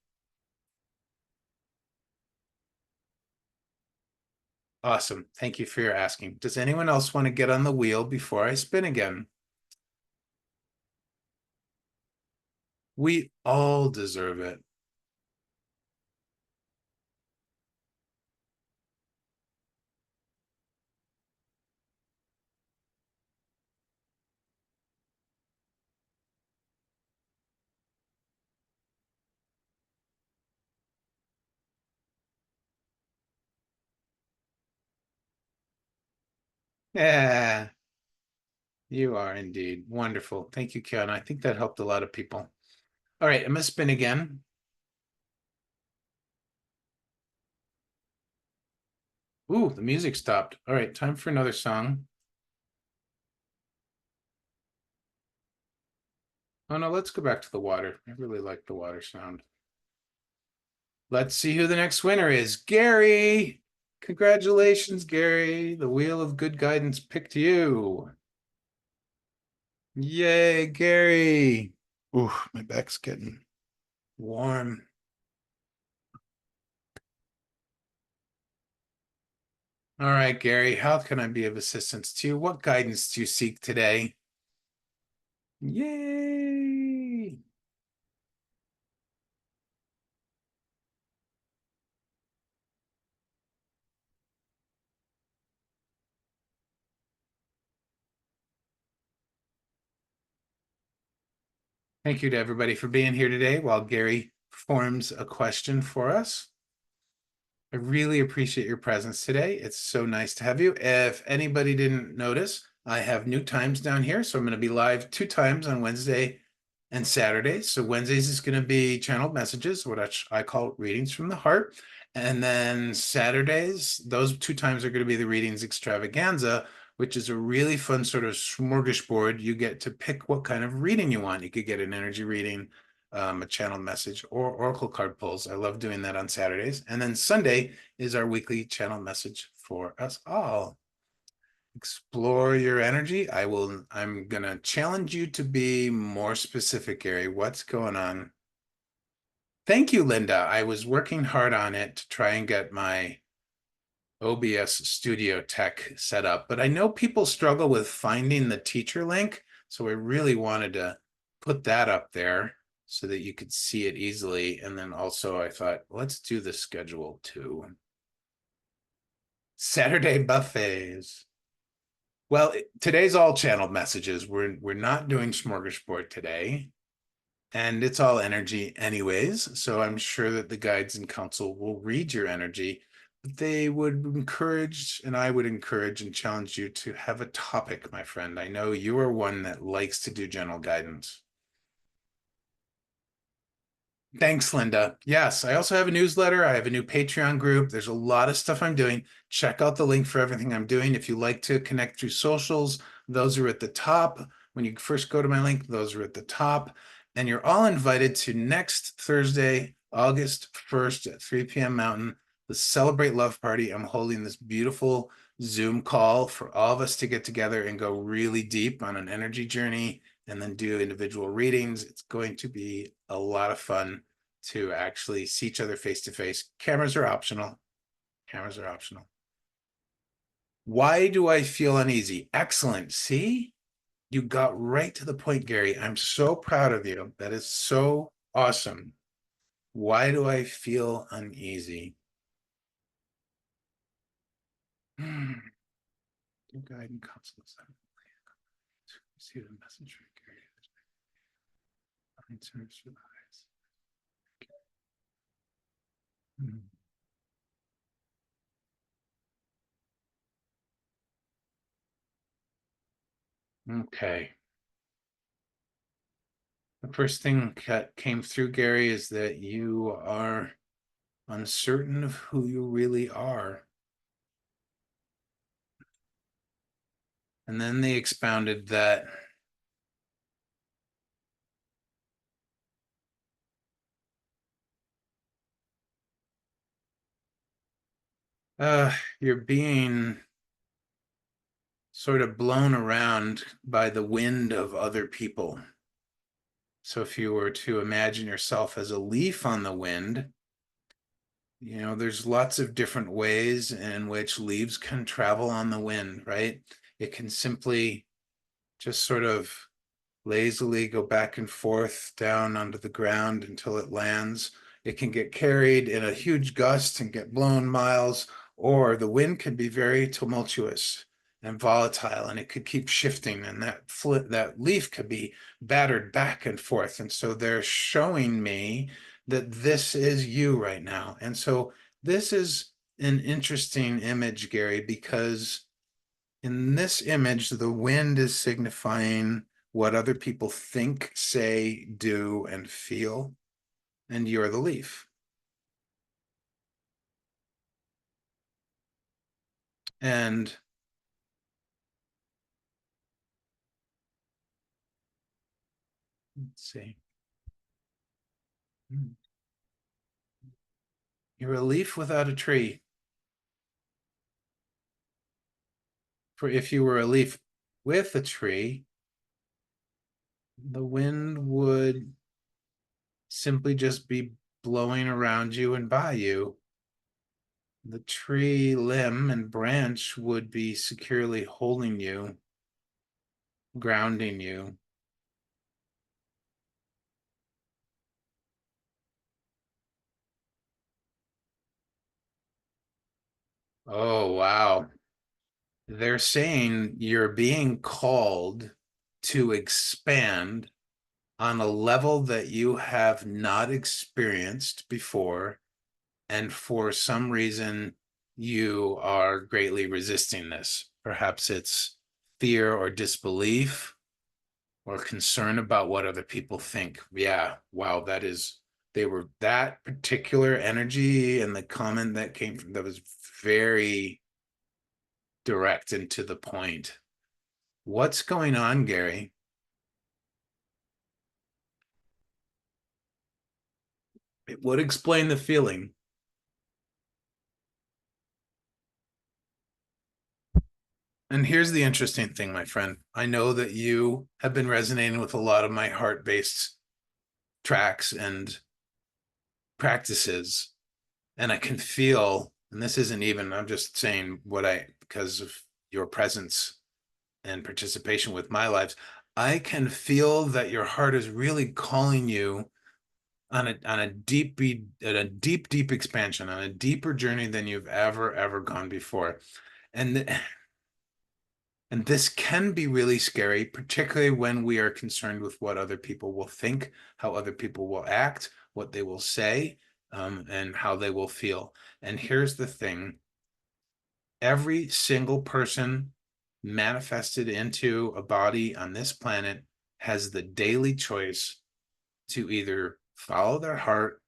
Awesome. Thank you for your asking. Does anyone else want to get on the wheel before I spin again? We all deserve it. Yeah, you are indeed. Wonderful. Thank you, Kiana. I think that helped a lot of people. All right, I'm gonna spin again. Ooh, the music stopped. All right, time for another song. Oh no, let's go back to the water. I really like the water sound. Let's see who the next winner is. Gary! Congratulations, Gary. The wheel of good guidance picked you. Yay, Gary. Ooh, my back's getting warm. All right, Gary, how can I be of assistance to you? What guidance do you seek today? Yay! Thank you to everybody for being here today while Gary forms a question for us. I really appreciate your presence today. It's so nice to have you. If anybody didn't notice, I have new times down here. So I'm going to be live 2 times on Wednesday and Saturday. So Wednesdays is going to be channeled messages, what I call readings from the heart. And then Saturdays, those 2 times are going to be the readings extravaganza, which is a really fun sort of smorgasbord. You get to pick what kind of reading you want. You could get an energy reading, a channel message, or oracle card pulls. I love doing that on Saturdays. And then Sunday is our weekly channel message for us all. Explore your energy. I'm gonna challenge you to be more specific, Gary. What's going on? Thank you, Linda. I was working hard on it to try and get my OBS studio tech set up, but I know people struggle with finding the teacher link. So I really wanted to put that up there so that you could see it easily. And then also I thought, let's do the schedule too. Saturday buffets. Well, today's all channeled messages. We're not doing smorgasbord today, and it's all energy anyways. So I'm sure that the guides and council will read your energy. They would encourage, and I would encourage and challenge you to have a topic, my friend. I know you are one that likes to do general guidance. Thanks, Linda. Yes, I also have a newsletter. I have a new Patreon group. There's a lot of stuff I'm doing. Check out the link for everything I'm doing. If you like to connect through socials, those are at the top. When you first go to my link, those are at the top. And you're all invited to next Thursday, August 1st at 3 p.m. Mountain, the Celebrate Love Party. I'm holding this beautiful Zoom call for all of us to get together and go really deep on an energy journey and then do individual readings. It's going to be a lot of fun to actually see each other face to face. Cameras are optional. Cameras are optional. Why do I feel uneasy? Excellent. See, you got right to the point, Gary. I'm so proud of you. That is so awesome. Why do I feel uneasy? Guide and counsel. See the message from Gary. Okay. The first thing that came through, Gary, is that you are uncertain of who you really are. And then they expounded that you're being sort of blown around by the wind of other people. So if you were to imagine yourself as a leaf on the wind, there's lots of different ways in which leaves can travel on the wind, right? It can simply just sort of lazily go back and forth down onto the ground until it lands. It can get carried in a huge gust and get blown miles, or the wind can be very tumultuous and volatile, and it could keep shifting, and that leaf could be battered back and forth. And so they're showing me that this is you right now. And so this is an interesting image, Gary, because in this image, the wind is signifying what other people think, say, do, and feel, and you're the leaf. And let's see. You're a leaf without a tree. For if you were a leaf with a tree, the wind would simply just be blowing around you and by you. The tree limb and branch would be securely holding you, grounding you. Oh, wow. They're saying you're being called to expand on a level that you have not experienced before, and for some reason you are greatly resisting this. Perhaps it's fear or disbelief or concern about what other people think. Yeah, wow, they were that particular energy, and the comment that came from that was very direct and to the point. What's going on, Gary? It would explain the feeling. And here's the interesting thing, my friend. I know that you have been resonating with a lot of my heart-based tracks and practices, and I can feel, and this isn't even, I'm just saying because of your presence and participation with my lives, I can feel that your heart is really calling you on a deep expansion, on a deeper journey than you've ever gone before. And and this can be really scary, particularly when we are concerned with what other people will think, how other people will act, what they will say, and how they will feel. And here's the thing: every single person manifested into a body on this planet has the daily choice to either follow their heart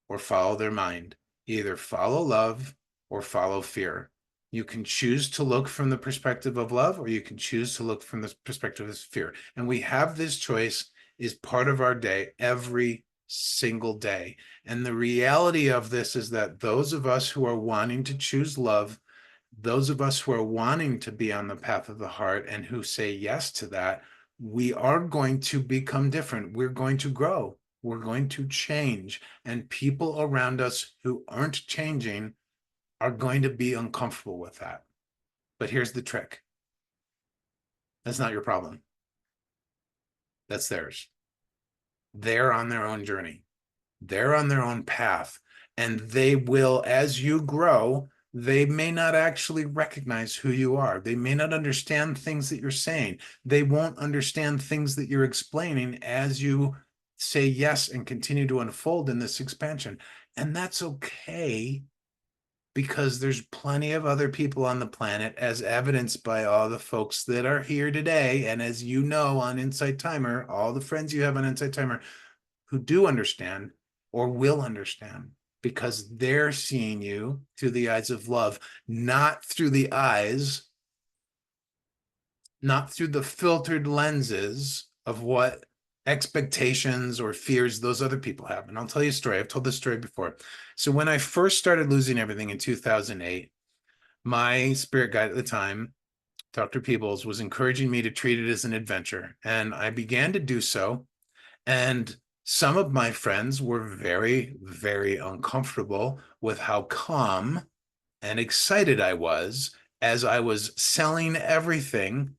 or follow their mind, either follow love or follow fear. You can choose to look from the perspective of love, or you can choose to look from the perspective of fear. And we have this choice is part of our day every single day. And the reality of this is that those of us who are wanting to choose love, those of us who are wanting to be on the path of the heart and who say yes to that, we are going to become different. We're going to grow. We're going to change. And people around us who aren't changing are going to be uncomfortable with that. But here's the trick: that's not your problem. That's theirs. They're on their own journey, they're on their own path. And they will, as you grow, they may not actually recognize who you are. They may not understand things that you're saying. They won't understand things that you're explaining as you say yes and continue to unfold in this expansion. And that's okay, because there's plenty of other people on the planet, as evidenced by all the folks that are here today. And as you know, on Insight Timer, all the friends you have on Insight Timer who do understand or will understand, because they're seeing you through the eyes of love, not through the eyes, not through the filtered lenses of what expectations or fears those other people have. And I'll tell you a story. I've told this story before. So when I first started losing everything in 2008, my spirit guide at the time, Dr. Peebles, was encouraging me to treat it as an adventure. And I began to do so. And some of my friends were very, very uncomfortable with how calm and excited I was as I was selling everything,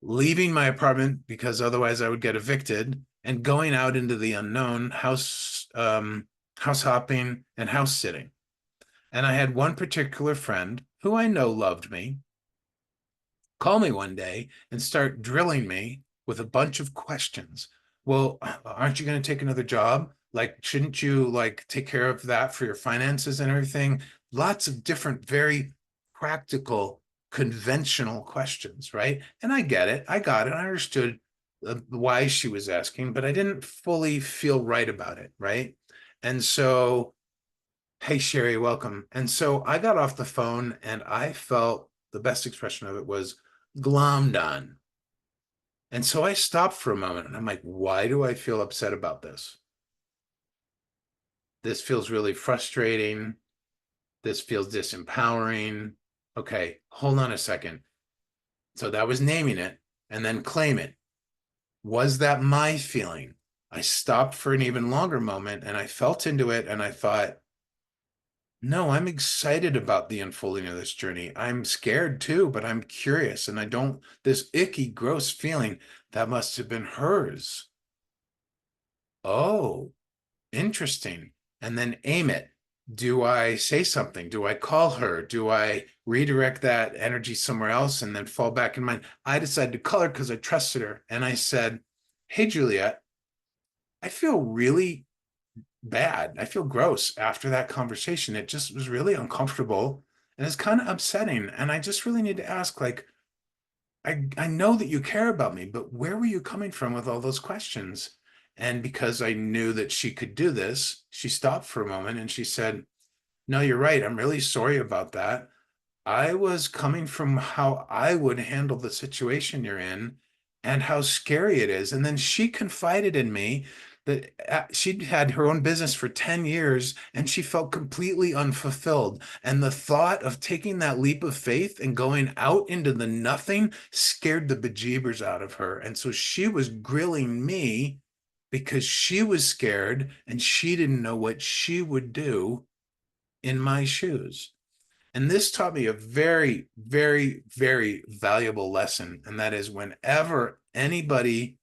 leaving my apartment because otherwise I would get evicted, and going out into the unknown, house hopping and house sitting. And I had one particular friend who I know loved me call me one day and start drilling me with a bunch of questions. Well, aren't you going to take another job? Like, shouldn't you like take care of that for your finances and everything? Lots of different, very practical, conventional questions, right? And I get it. I got it. I understood why she was asking, but I didn't fully feel right about it, right? And so, hey, Sherry, welcome. And so I got off the phone and I felt the best expression of it was glommed on. And so I stopped for a moment and I'm like, why do I feel upset about this? This feels really frustrating. This feels disempowering. Okay, hold on a second. So that was naming it and then claim it. Was that my feeling? I stopped for an even longer moment and I felt into it and I thought, no, I'm excited about the unfolding of this journey. I'm scared too, but I'm curious and I don't, this icky, gross feeling, that must have been hers. Oh, interesting. And then aim it. Do I say something? Do I call her? Do I redirect that energy somewhere else and then fall back in mine? I decided to call her because I trusted her. And I said, hey, Juliet, I feel really bad. I feel gross after that conversation. It just was really uncomfortable and it's kind of upsetting. And I just really need to ask, like, I know that you care about me, but where were you coming from with all those questions? And because I knew that she could do this, she stopped for a moment and she said, no, you're right. I'm really sorry about that. I was coming from how I would handle the situation you're in and how scary it is. And then she confided in me that she'd had her own business for 10 years and she felt completely unfulfilled. And the thought of taking that leap of faith and going out into the nothing scared the bejeebers out of her. And so she was grilling me because she was scared and she didn't know what she would do in my shoes. And this taught me a very, very, very valuable lesson. And that is whenever anybody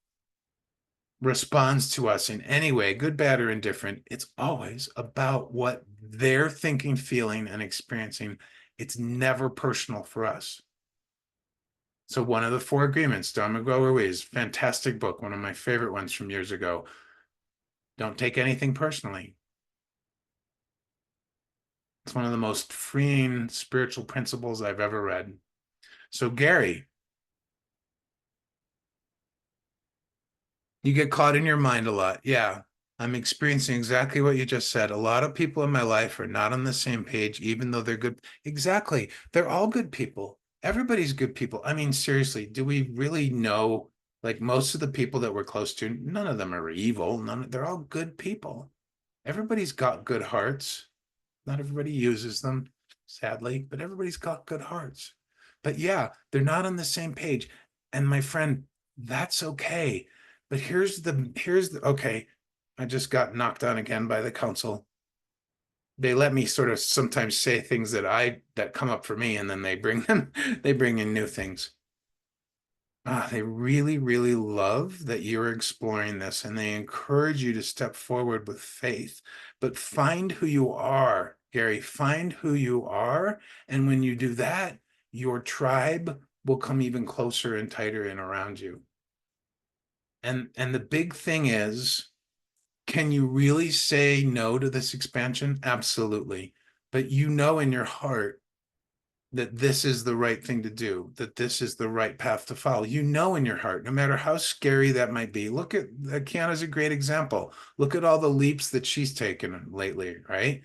responds to us in any way, good, bad, or indifferent, it's always about what they're thinking, feeling, and experiencing. It's never personal for us. So one of the four agreements, Don Miguel Ruiz, fantastic book, one of my favorite ones from years ago. Don't take anything personally. It's one of the most freeing spiritual principles I've ever read. So Gary, you get caught in your mind a lot. Yeah, I'm experiencing exactly what you just said. A lot of people in my life are not on the same page, even though they're good. Exactly. They're all good people. Everybody's good people. I mean, seriously, do we really know? Like most of the people that we're close to, none of them are evil. They're all good people. Everybody's got good hearts. Not everybody uses them, sadly, but everybody's got good hearts. But yeah, they're not on the same page. And my friend, that's okay. But here's the okay. I just got knocked on again by the council. They let me sort of sometimes say things that come up for me, and then they bring in new things. They really, really love that you're exploring this and they encourage you to step forward with faith. But find who you are, Gary. Find who you are. And when you do that, your tribe will come even closer and tighter in around you. And the big thing is, can you really say no to this expansion? Absolutely. but you know in your heart that this is the right thing to do, that this is the right path to follow. You know in your heart, no matter how scary that might be. Look at Kiana's a great example. Look at all the leaps that she's taken lately, right?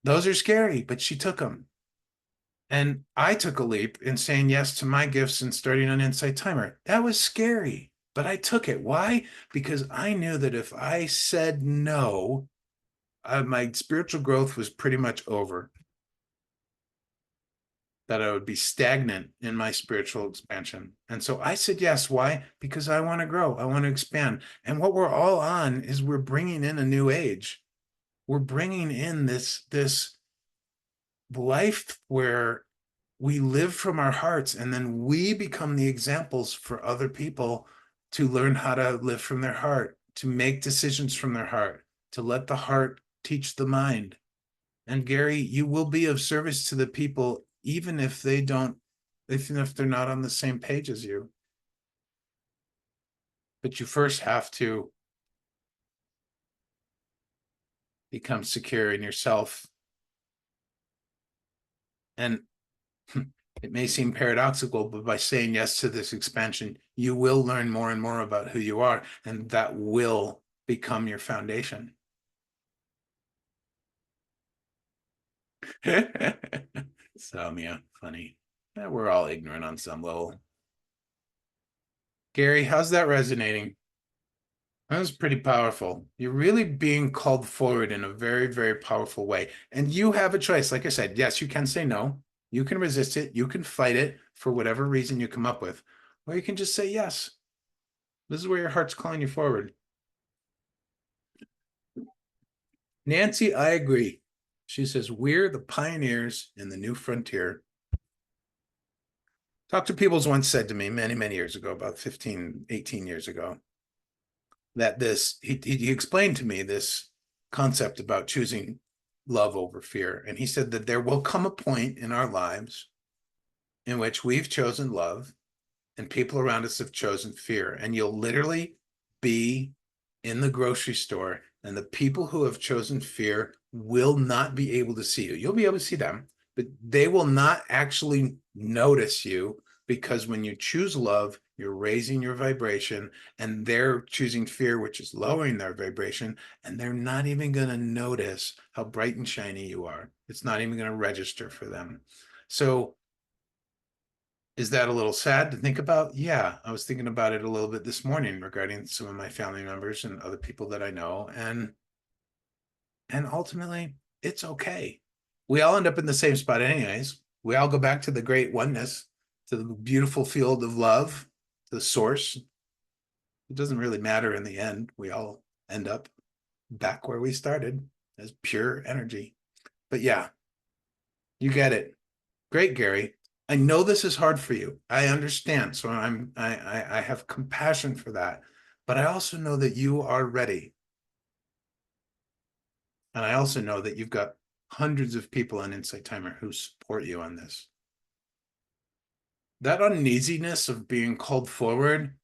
Those are scary, but she took them. And I took a leap in saying yes to my gifts and starting an Insight Timer. That was scary, but I took it. Why? Because I knew that if I said no, my spiritual growth was pretty much over, that I would be stagnant in my spiritual expansion. And so I said yes. Why? Because I want to grow. I want to expand. And what we're all on is we're bringing in a new age. We're bringing in this life where we live from our hearts, and then we become the examples for other people to learn how to live from their heart, to make decisions from their heart, to let the heart teach the mind. And Gary, you will be of service to the people, even if they don't, even if they're not on the same page as you. But you first have to become secure in yourself. And it may seem paradoxical, but by saying yes to this expansion, you will learn more and more about who you are, and that will become your foundation. Samia, funny. Yeah, we're all ignorant on some level. Gary, how's that resonating? That was pretty powerful. You're really being called forward in a very, very powerful way. And you have a choice. Like I said, yes, you can say no. You can resist it. You can fight it for whatever reason you come up with. Or you can just say yes. This is where your heart's calling you forward. Nancy, I agree. She says, we're the pioneers in the new frontier. Dr. Peoples once said to me many, many years ago, about 15, 18 years ago, that he explained to me this concept about choosing love over fear. And he said that there will come a point in our lives in which we've chosen love and people around us have chosen fear. And you'll literally be in the grocery store, and the people who have chosen fear will not be able to see you. You'll be able to see them, but they will not actually notice you, because when you choose love, you're raising your vibration, and they're choosing fear, which is lowering their vibration, and they're not even going to notice how bright and shiny you are. It's not even going to register for them. So is that a little sad to think about? Yeah, I was thinking about it a little bit this morning regarding some of my family members and other people that I know, and ultimately it's okay. We all end up in the same spot anyways. We all go back to the great oneness, to the beautiful field of love, to the source. It doesn't really matter in the end. We all end up back where we started as pure energy. But yeah, you get it. Great, Gary. I know this is hard for you. I understand. So I have compassion for that. But I also know that you are ready. And I also know that you've got hundreds of people on Insight Timer who support you on this. That uneasiness of being called forward,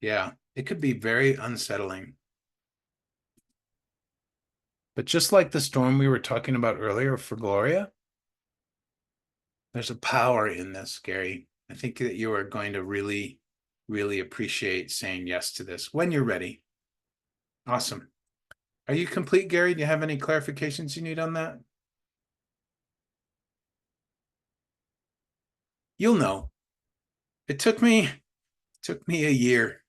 yeah, it could be very unsettling. But just like the storm we were talking about earlier for Gloria, there's a power in this, Gary. I think that you are going to really, really appreciate saying yes to this when you're ready. Awesome. Are you complete, Gary? Do you have any clarifications you need on that? You'll know. It took me a year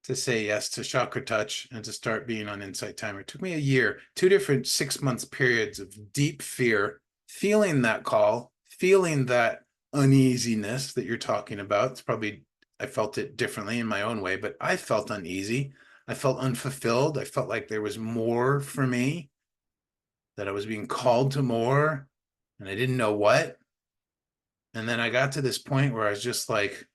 to say yes to Chakra Touch and to start being on Insight Timer. It took me a year, 2 different 6 month periods of deep fear, feeling that call, feeling that uneasiness that you're talking about. It's probably, I felt it differently in my own way, but I felt uneasy. I felt unfulfilled. I felt like there was more for me, that I was being called to more, and I didn't know what. And then I got to this point where I was just like,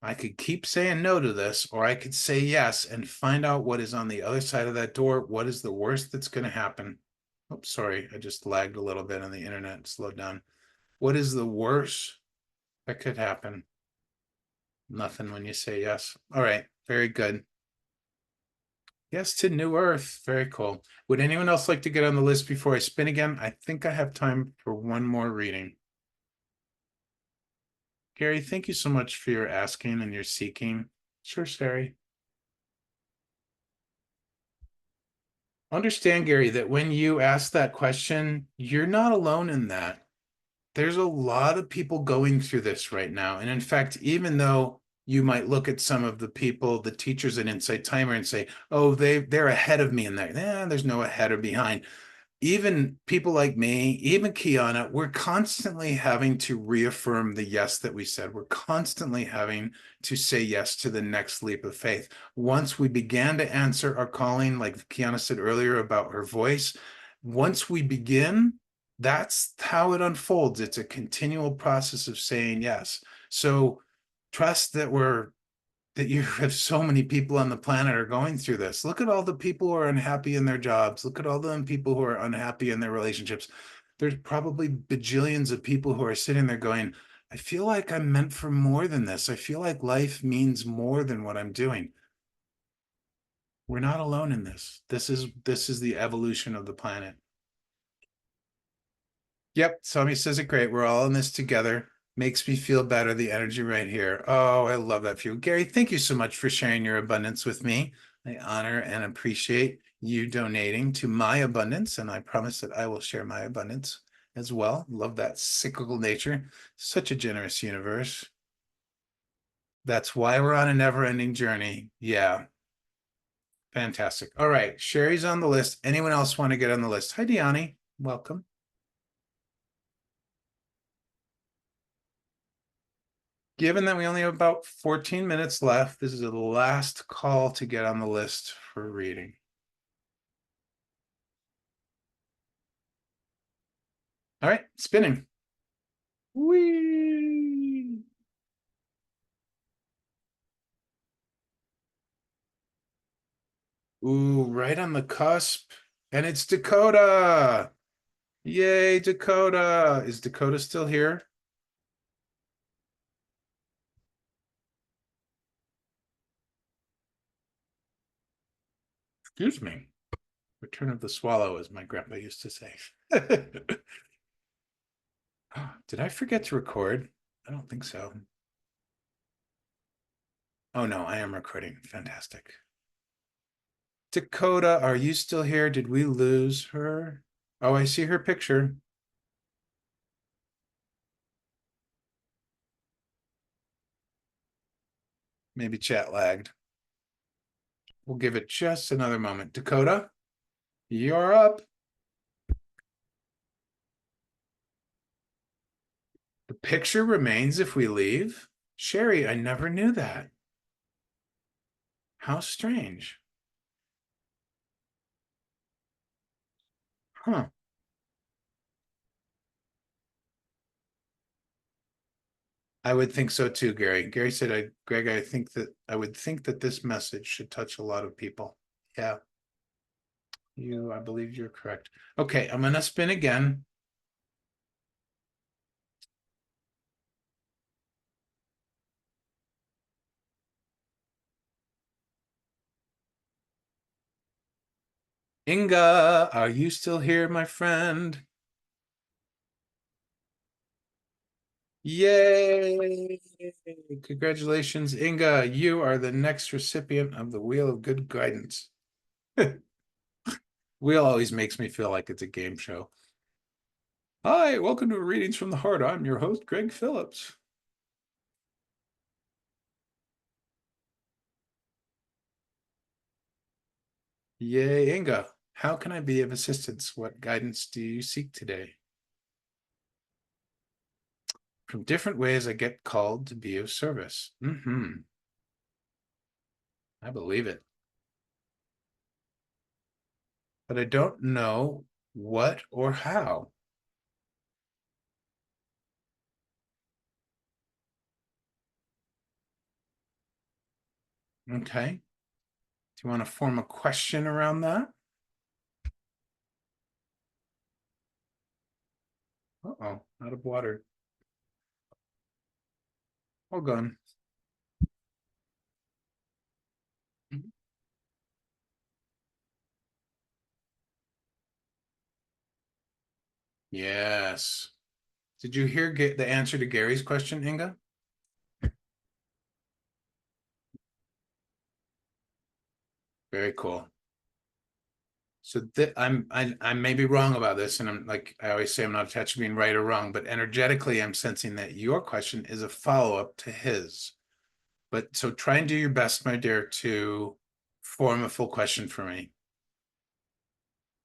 I could keep saying no to this, or I could say yes and find out what is on the other side of that door. What is the worst that's going to happen? Oh, sorry, I just lagged a little bit on the internet, slowed down. What is the worst that could happen? Nothing when you say yes. All right, very good. Yes, to New Earth. Very cool. Would anyone else like to get on the list before I spin again? I think I have time for one more reading. Gary, thank you so much for your asking and your seeking. Sure, Sari. Understand, Gary, that when you ask that question, you're not alone in that. There's a lot of people going through this right now. And in fact, even though you might look at some of the people, the teachers at Insight Timer and say, oh, they're ahead of me in that. There's no ahead or behind. Even people like me, even Kiana, we're constantly having to reaffirm the yes that we said. We're constantly having to say yes to the next leap of faith. Once we began to answer our calling, like Kiana said earlier about her voice, once we begin, that's how it unfolds. It's a continual process of saying yes. So trust that you have so many people on the planet are going through this. Look at all the people who are unhappy in their jobs. Look at all the people who are unhappy in their relationships. There's probably bajillions of people who are sitting there going, I feel like I'm meant for more than this. I feel like life means more than what I'm doing. We're not alone in this. This is the evolution of the planet. Yep, Tommy says it great. We're all in this together. Makes me feel better. The energy right here. Oh, I love that for you. Gary, thank you so much for sharing your abundance with me. I honor and appreciate you donating to my abundance, and I promise that I will share my abundance as well. Love that cyclical nature. Such a generous universe. That's why we're on a never-ending journey. Yeah, fantastic. All right, Sherry's on the list. Anyone else want to get on the list? Hi, Diani. Welcome. Given that we only have about 14 minutes left, this is the last call to get on the list for reading. All right, spinning. Whee! Ooh, right on the cusp. And it's Dakota. Yay, Dakota. Is Dakota still here? Excuse me. Return of the swallow, as my grandpa used to say. Did I forget to record? I don't think so. Oh no, I am recording. Fantastic. Dakota, are you still here? Did we lose her? Oh, I see her picture. Maybe chat lagged. We'll give it just another moment. Dakota, you're up. The picture remains if we leave. Sherry, I never knew that. How strange. Huh. I would think so too, Gary. Gary said, Greg, I would think that this message should touch a lot of people. Yeah, I believe you're correct. Okay, I'm gonna spin again. Inga, are you still here, my friend? Yay! Congratulations, Inga. You are the next recipient of the Wheel of Good Guidance. Wheel always makes me feel like it's a game show. Hi, welcome to Readings from the Heart. I'm your host, Greg Phillips. Yay, Inga. How can I be of assistance? What guidance do you seek today? From different ways I get called to be of service. I believe it. But I don't know what or how. Okay. Do you want to form a question around that? Uh-oh, out of water. All gone. Yes. Did you hear the answer to Gary's question, Inga? Very cool. So I may be wrong about this, and I'm like I always say, I'm not attached to being right or wrong, but energetically, I'm sensing that your question is a follow-up to his. But so try and do your best, my dear, to form a full question for me.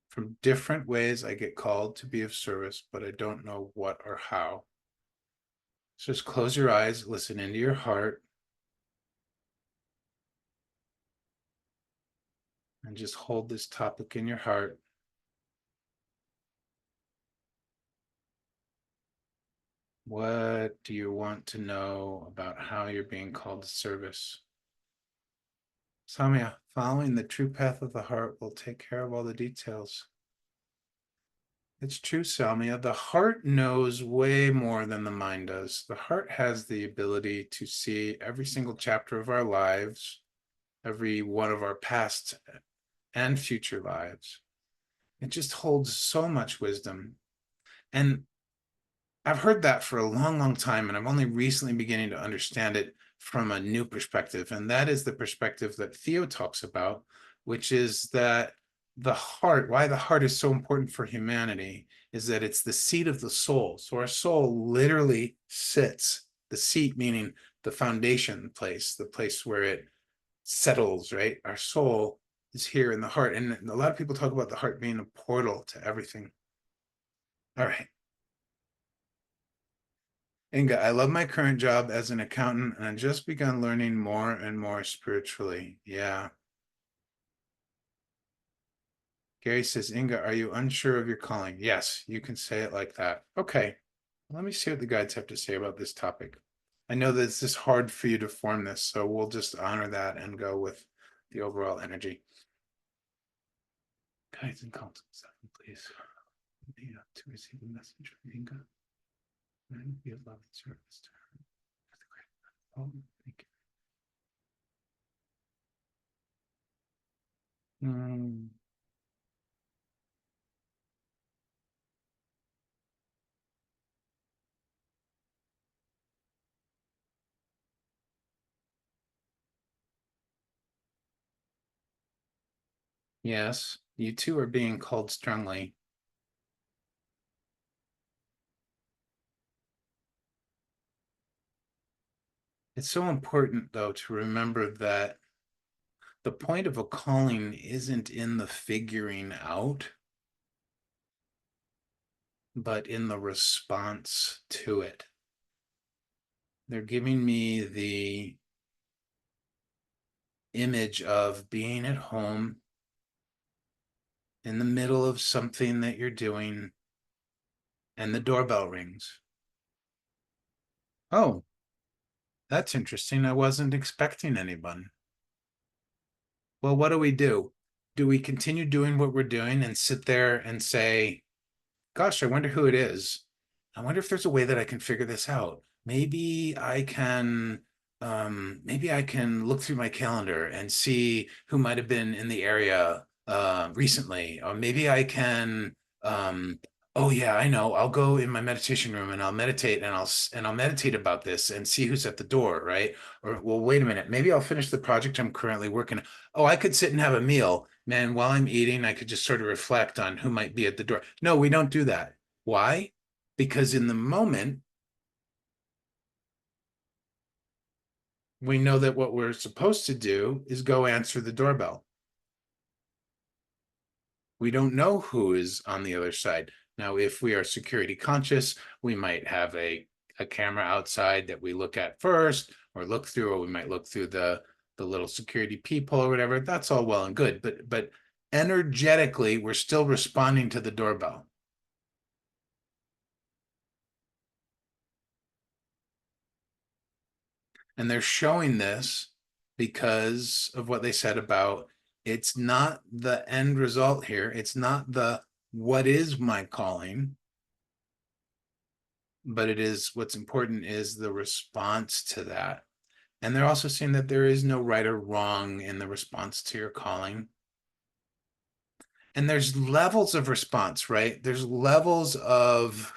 From different ways I get called to be of service, but I don't know what or how. So just close your eyes, listen into your heart, and just hold this topic in your heart. What do you want to know about how you're being called to service? Samya, following the true path of the heart will take care of all the details. It's true, Salmia. The heart knows way more than the mind does. The heart has the ability to see every single chapter of our lives, every one of our past and future lives. It just holds so much wisdom. And I've heard that for a long, long time, and I'm only recently beginning to understand it from a new perspective. And that is the perspective that Theo talks about, which is that the heart, why the heart is so important for humanity, is that it's the seat of the soul. So our soul literally sits, the seat meaning the foundation place, the place where it settles, right? Our soul is here in the heart. And a lot of people talk about the heart being a portal to everything. All right. Inga, I love my current job as an accountant and I just begun learning more and more spiritually. Yeah. Gary says, Inga, are you unsure of your calling? Yes, you can say it like that. Okay. Let me see what the guides have to say about this topic. I know that it's just hard for you to form this, so we'll just honor that and go with the overall energy. Guides and counsels, please. To receive a message from Inga. And be of love and service to her. Oh, thank you. Yes, you two are being called strongly. It's so important, though, to remember that the point of a calling isn't in the figuring out, but in the response to it. They're giving me the image of being at home in the middle of something that you're doing, and the doorbell rings. Oh, that's interesting. I wasn't expecting anyone. Well, what do we do? Do we continue doing what we're doing and sit there and say, gosh, I wonder who it is. I wonder if there's a way that I can figure this out. Maybe I can look through my calendar and see who might have been in the area recently. Or maybe I can oh yeah, I know. I'll go in my meditation room and I'll meditate and I'll meditate about this and see who's at the door, right? Or well, wait a minute. Maybe I'll finish the project I'm currently working on. Oh, I could sit and have a meal. Man, while I'm eating, I could just sort of reflect on who might be at the door. No, we don't do that. Why? Because in the moment, we know that what we're supposed to do is go answer the doorbell. We don't know who is on the other side. Now, if we are security conscious, we might have a camera outside that we look at first or look through, or we might look through the little security peephole or whatever. That's all well and good. But energetically, we're still responding to the doorbell. And they're showing this because of what they said about it's not the end result here. It's not the what is my calling, but it is what's important is the response to that. And they're also saying that there is no right or wrong in the response to your calling. And there's levels of response, right? There's levels of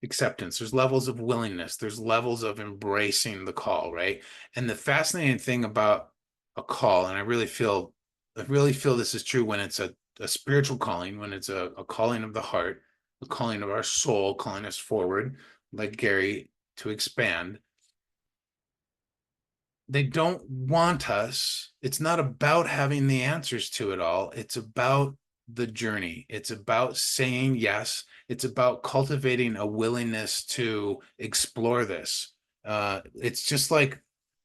acceptance, there's levels of willingness, there's levels of embracing the call, right? And the fascinating thing about a call, and I really feel this is true when it's a spiritual calling, when it's a calling of the heart, a calling of our soul, calling us forward, like Gary, to expand. They don't want us. It's not about having the answers to it all. It's about the journey. It's about saying yes. It's about cultivating a willingness to explore this. It's just like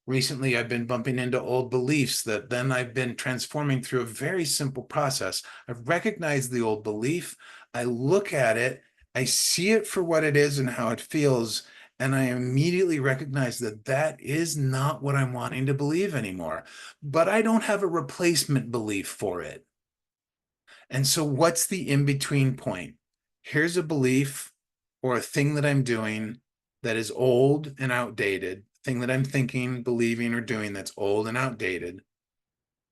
recently I've been bumping into old beliefs that then I've been transforming through a very simple process. I've recognized the old belief. I look at it, I see it for what it is and how it feels, and I immediately recognize that that is not what I'm wanting to believe anymore. But I don't have a replacement belief for it. And so, what's the in between point? Here's a belief or a thing that I'm doing that is old and outdated, thing that I'm thinking, believing, or doing that's old and outdated.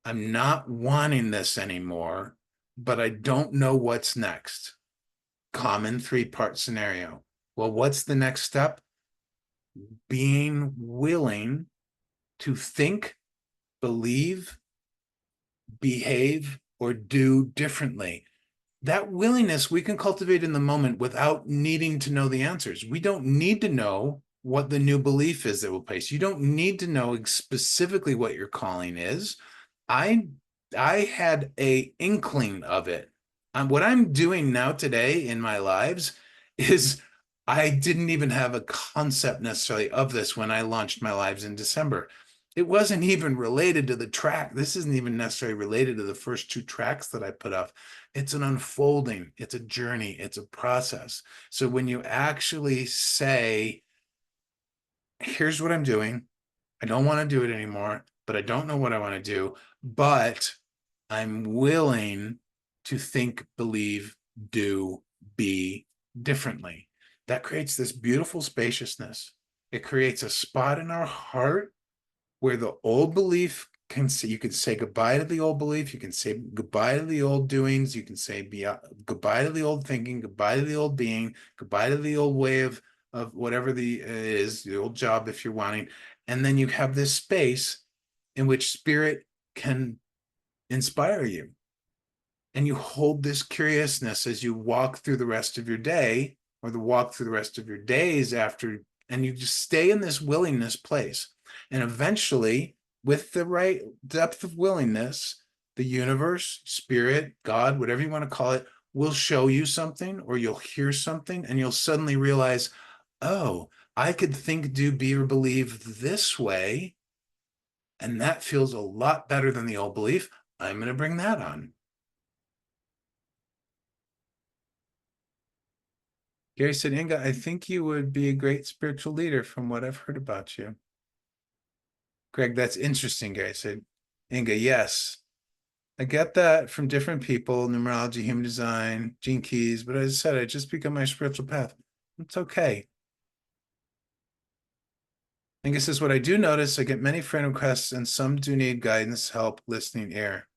I'm not wanting this anymore, but I don't know what's next. Common three-part scenario. Well, what's the next step? Being willing to think, believe, behave, or do differently. That willingness we can cultivate in the moment without needing to know the answers. We don't need to know what the new belief is that will place. You don't need to know specifically what your calling is. I I had a inkling of it. What I'm doing now today in my lives is I didn't even have a concept necessarily of this when I launched my lives in December. It wasn't even related to the track. This isn't even necessarily related to the first two tracks that I put up. It's an unfolding, it's a journey, it's a process. So when you actually say, here's what I'm doing, I don't want to do it anymore, but I don't know what I want to do, but I'm willing to think, believe, do, be differently. That creates this beautiful spaciousness. It creates a spot in our heart where the old belief can say, you can say goodbye to the old belief, you can say goodbye to the old doings, you can say goodbye to the old thinking, goodbye to the old being, goodbye to the old way of whatever the is, the old job if you're wanting. And then you have this space in which spirit can inspire you. And you hold this curiousness as you walk through the rest of your day or the walk through the rest of your days after, and you just stay in this willingness place. And eventually, with the right depth of willingness, the universe, spirit, God, whatever you want to call it, will show you something or you'll hear something and you'll suddenly realize, oh, I could think, do, be, or believe this way. And that feels a lot better than the old belief. I'm going to bring that on. Gary said, Inga, I think you would be a great spiritual leader from what I've heard about you. Greg, that's interesting, Gary said. Inga, yes. I get that from different people, numerology, human design, gene keys, but as I said, I just become my spiritual path. It's okay. Inga says, what I do notice, I get many friend requests and some do need guidance, help, listening ear.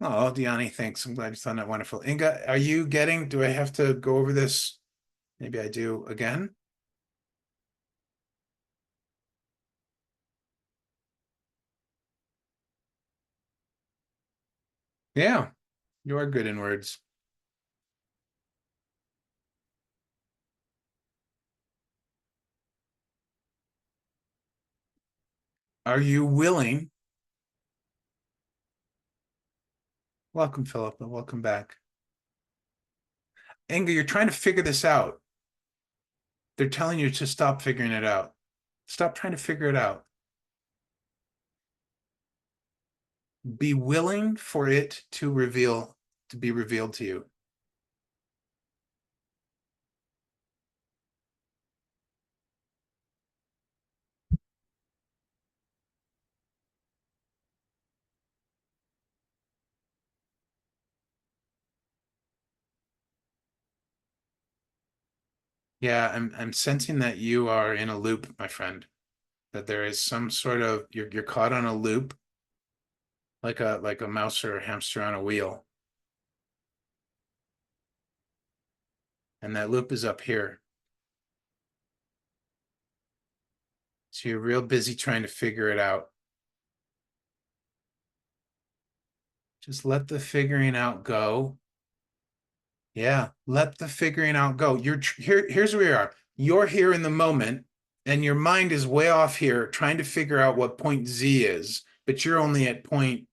Oh, Diani, thanks. I'm glad you found that wonderful. Inga, are you getting, do I have to go over this? Maybe I do again. Yeah, you are good in words. Are you willing? Welcome, Philip, and welcome back. Inga, you're trying to figure this out. They're telling you to stop figuring it out. Stop trying to figure it out. Be willing for it to be revealed to you. Yeah, I'm sensing that you are in a loop, my friend. That there is some sort of you're caught on a loop like a mouse or a hamster on a wheel. And that loop is up here. So you're real busy trying to figure it out. Just let the figuring out go. Yeah, let the figuring out go. You're here. Here's where you are. You're here in the moment, and your mind is way off here trying to figure out what point Z is, but you're only at point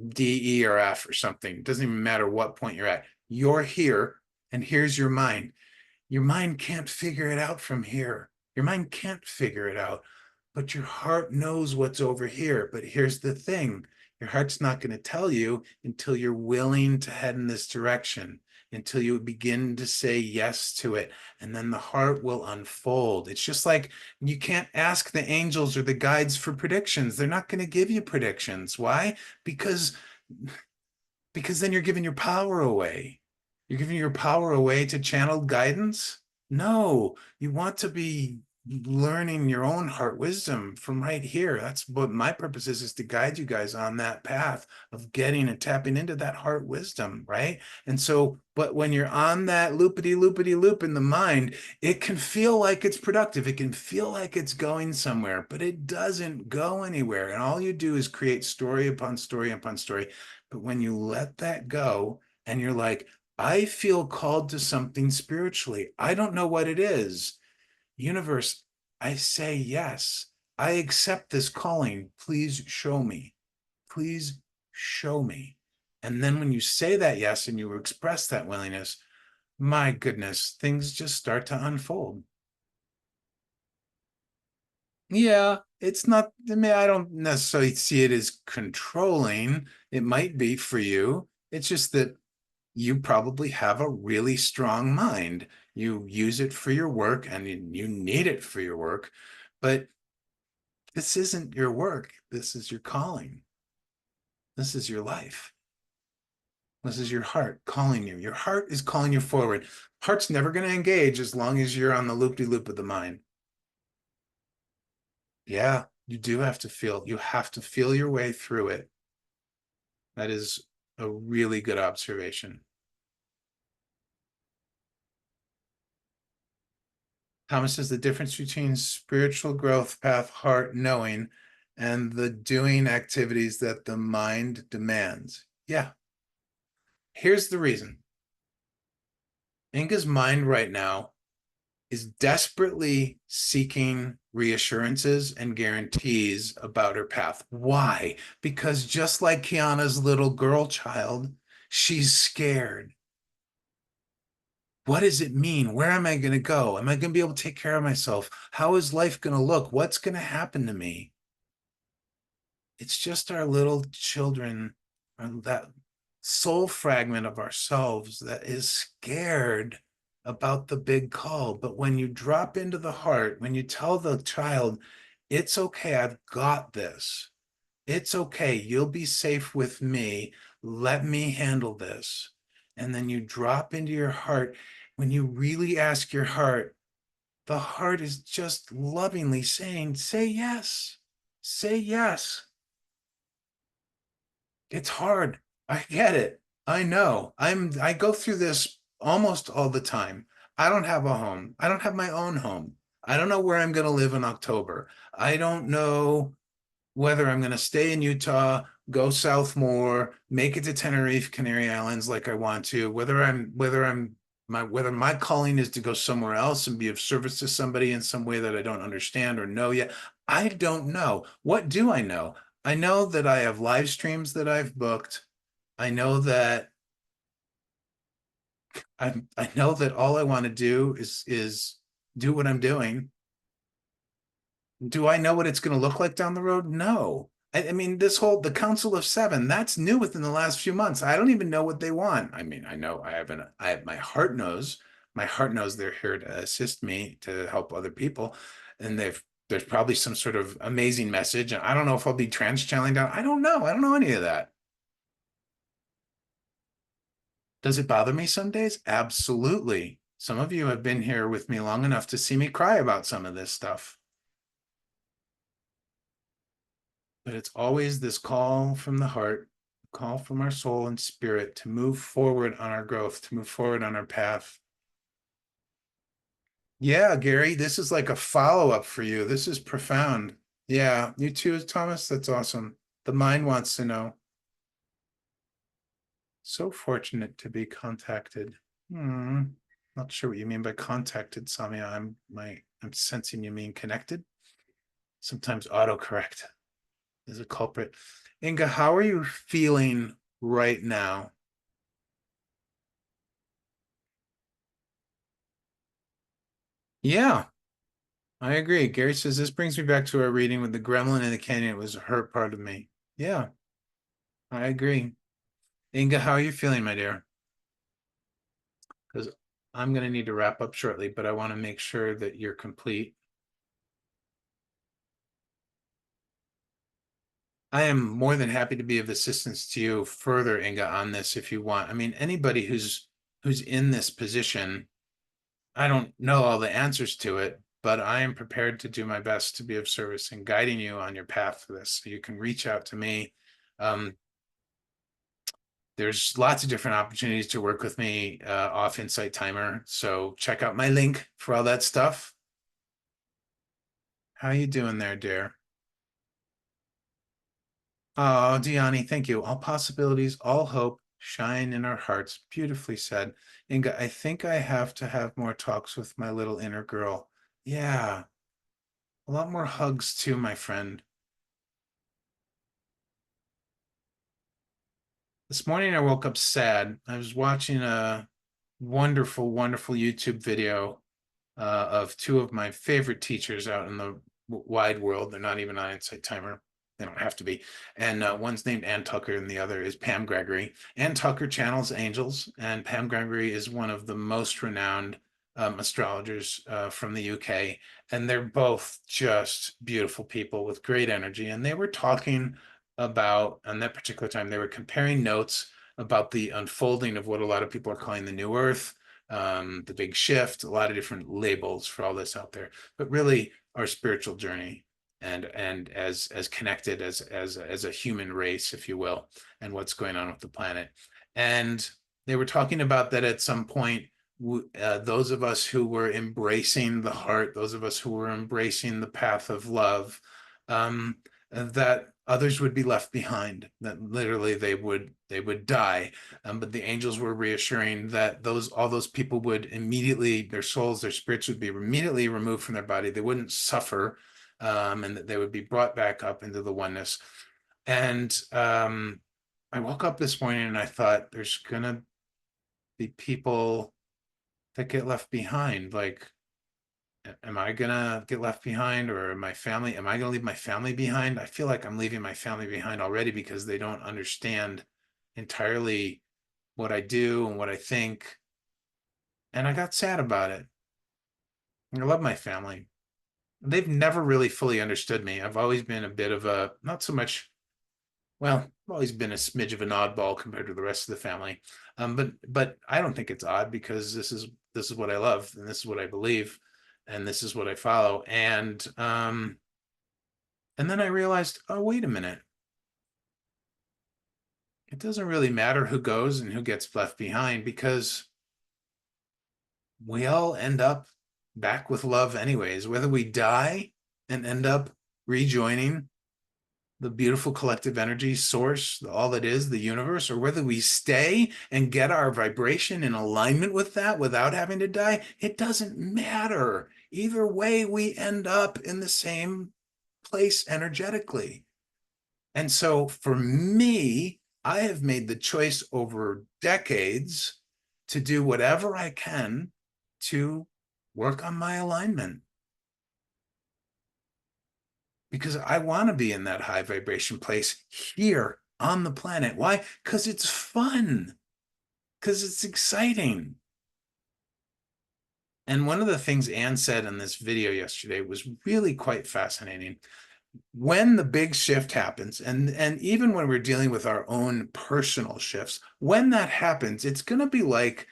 D, E, or F or something. It doesn't even matter what point you're at. You're here, and here's your mind. Your mind can't figure it out from here. Your mind can't figure it out, but your heart knows what's over here. But here's the thing, your heart's not going to tell you until you're willing to head in this direction, until you begin to say yes to it. And then the heart will unfold. It's just like you can't ask the angels or the guides for predictions. They're not going to give you predictions. Why? Because then you're giving your power away. You're giving your power away to channeled guidance? No, you want to be learning your own heart wisdom from right here. That's what my purpose is to guide you guys on that path of getting and tapping into that heart wisdom, right? And so, but when you're on that loopity loopity loop in the mind, it can feel like it's productive. It can feel like it's going somewhere, but it doesn't go anywhere. And all you do is create story upon story upon story. But when you let that go and you're like, I feel called to something spiritually. I don't know what it is. Universe, I say yes. I accept this calling. Please show me. Please show me. And then when you say that yes and you express that willingness, my goodness, things just start to unfold. Yeah, it's not, I mean, I don't necessarily see it as controlling. It might be for you. It's just that you probably have a really strong mind. You use it for your work and you need it for your work, but this isn't your work. This is your calling. This is your life. This is your heart calling you. Your heart is calling you forward. Heart's never going to engage as long as you're on the loop-de-loop of the mind. Yeah, you do have to feel. You have to feel your way through it. That is a really good observation. Thomas says the difference between spiritual growth path, heart knowing, and the doing activities that the mind demands. Yeah. Here's the reason. Inga's mind right now is desperately seeking reassurances and guarantees about her path. Why? Because just like Kiana's little girl child, she's scared. What does it mean? Where am I going to go? Am I going to be able to take care of myself? How is life going to look? What's going to happen to me? It's just our little children, that soul fragment of ourselves that is scared about the big call. But when you drop into the heart, when you tell the child, it's okay, I've got this. It's okay, you'll be safe with me. Let me handle this. And then you drop into your heart. When you really ask your heart, the heart is just lovingly saying, say yes, say yes. It's hard. I get it. I know. I go through this almost all the time. I don't have a home. I don't have my own home. I don't know where I'm going to live in October. I don't know whether I'm going to stay in Utah, go south more, make it to Tenerife, Canary Islands like I want to, whether my calling is to go somewhere else and be of service to somebody in some way that I don't understand or know yet. I don't know. What do I know? I know that I have live streams that I've booked. I know that I know that all I want to do is do what I'm doing. Do I know what it's going to look like down the road? No. I mean, the Council of Seven, that's new within the last few months. I don't even know what they want. I mean, I know I have my heart knows they're here to assist me to help other people. And there's probably some sort of amazing message. And I don't know if I'll be trans channeling down. I don't know. I don't know any of that. Does it bother me some days? Absolutely. Some of you have been here with me long enough to see me cry about some of this stuff. But it's always this call from the heart, call from our soul and spirit to move forward on our growth, to move forward on our path. Yeah, Gary, this is like a follow-up for you. This is profound. Yeah, you too, Thomas. That's awesome. The mind wants to know. So fortunate to be contacted. Not sure what you mean by contacted, Samia. I'm sensing you mean connected. Sometimes autocorrect is a culprit. Inga, how are you feeling right now? Yeah, I agree. Gary says this brings me back to our reading with the gremlin in the canyon. It was a hurt part of me. Yeah, I agree. Inga, how are you feeling, my dear? Because I'm going to need to wrap up shortly, but I want to make sure that you're complete. I am more than happy to be of assistance to you further, Inga, on this if you want. I mean, anybody who's in this position, I don't know all the answers to it, but I am prepared to do my best to be of service in guiding you on your path for this. So you can reach out to me. Um, there's lots of different opportunities to work with me off Insight Timer. So check out my link for all that stuff. How you doing there, dear? Oh, Diani, thank you. All possibilities, all hope, shine in our hearts. Beautifully said. Inga, I think I have to have more talks with my little inner girl. Yeah, a lot more hugs too, my friend. This morning I woke up sad. I was watching a wonderful, wonderful YouTube video of two of my favorite teachers out in the wide world. They're not even on Insight Timer. They don't have to be. And one's named Ann Tucker, and the other is Pam Gregory. Ann Tucker channels angels, and Pam Gregory is one of the most renowned astrologers from the UK. And they're both just beautiful people with great energy. And they were talking about, on that particular time, they were comparing notes about the unfolding of what a lot of people are calling the New Earth, the big shift, a lot of different labels for all this out there, but really our spiritual journey and as connected as a human race, if you will, and what's going on with the planet. And they were talking about that at some point. Those of us who were embracing the heart, those of us who were embracing the path of love, that others would be left behind, that literally they would die. But the angels were reassuring that all those people would immediately, their souls, their spirits would be immediately removed from their body. They wouldn't suffer, and that they would be brought back up into the oneness. And I woke up this morning and I thought, there's gonna be people that get left behind. Like, am I gonna get left behind, or my family? Am I gonna leave my family behind? I feel like I'm leaving my family behind already because they don't understand entirely what I do and what I think. And I got sad about it. I love my family. They've never really fully understood me. I've always been a bit of a, not so much, well, I've always been a smidge of an oddball compared to the rest of the family. But I don't think it's odd because this is what I love, and this is what I believe, and this is what I follow. And then I realized, oh, wait a minute. It doesn't really matter who goes and who gets left behind because we all end up back with love anyways, whether we die and end up rejoining the beautiful collective energy source, all that is the universe, or whether we stay and get our vibration in alignment with that without having to die. It doesn't matter. Either way, we end up in the same place energetically. And so for me, I have made the choice over decades to do whatever I can to work on my alignment because I want to be in that high vibration place here on the planet. Why? Because it's fun, because it's exciting. And one of the things Anne said in this video yesterday was really quite fascinating. When the big shift happens, and even when we're dealing with our own personal shifts, when that happens, it's going to be like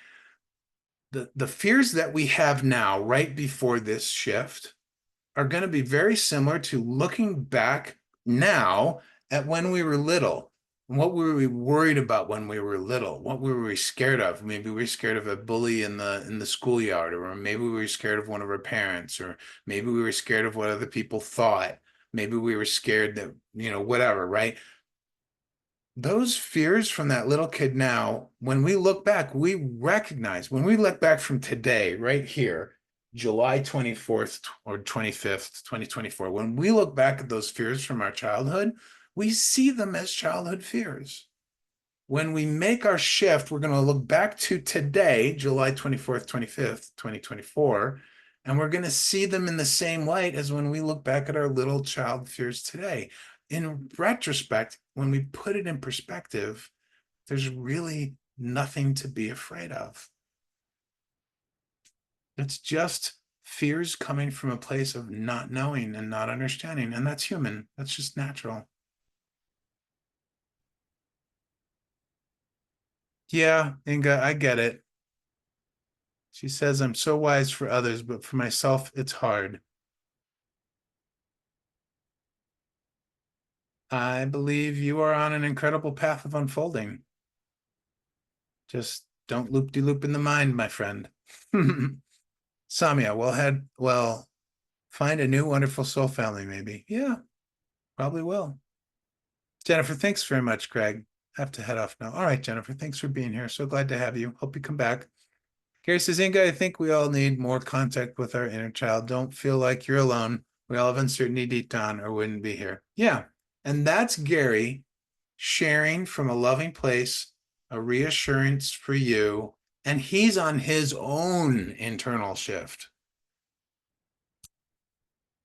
the fears that we have now, right before this shift, are going to be very similar to looking back now at when we were little. What were we worried about when we were little? What were we scared of? Maybe we were scared of a bully in the schoolyard, or maybe we were scared of one of our parents, or maybe we were scared of what other people thought. Maybe we were scared that, whatever, right? Those fears from that little kid now, when we look back, we recognize, when we look back from today, right here, July 24th or 25th, 2024, when we look back at those fears from our childhood, we see them as childhood fears. When we make our shift, we're going to look back to today, July 24th, 25th, 2024, and we're going to see them in the same light as when we look back at our little child fears today. In retrospect, when we put it in perspective, there's really nothing to be afraid of. It's just fears coming from a place of not knowing and not understanding, and that's human. That's just natural. Yeah, Inga, I get it. She says, I'm so wise for others, but for myself, it's hard. I believe you are on an incredible path of unfolding. Just don't loop-de-loop in the mind, my friend. Samia, well, find a new wonderful soul family, maybe. Yeah, probably will. Jennifer, thanks very much, Craig. I have to head off now. All right, Jennifer, thanks for being here. So glad to have you. Hope you come back. Gary says, Inga, I think we all need more contact with our inner child. Don't feel like you're alone. We all have uncertainty deep down or wouldn't be here. Yeah. And that's Gary sharing from a loving place, a reassurance for you. And he's on his own internal shift.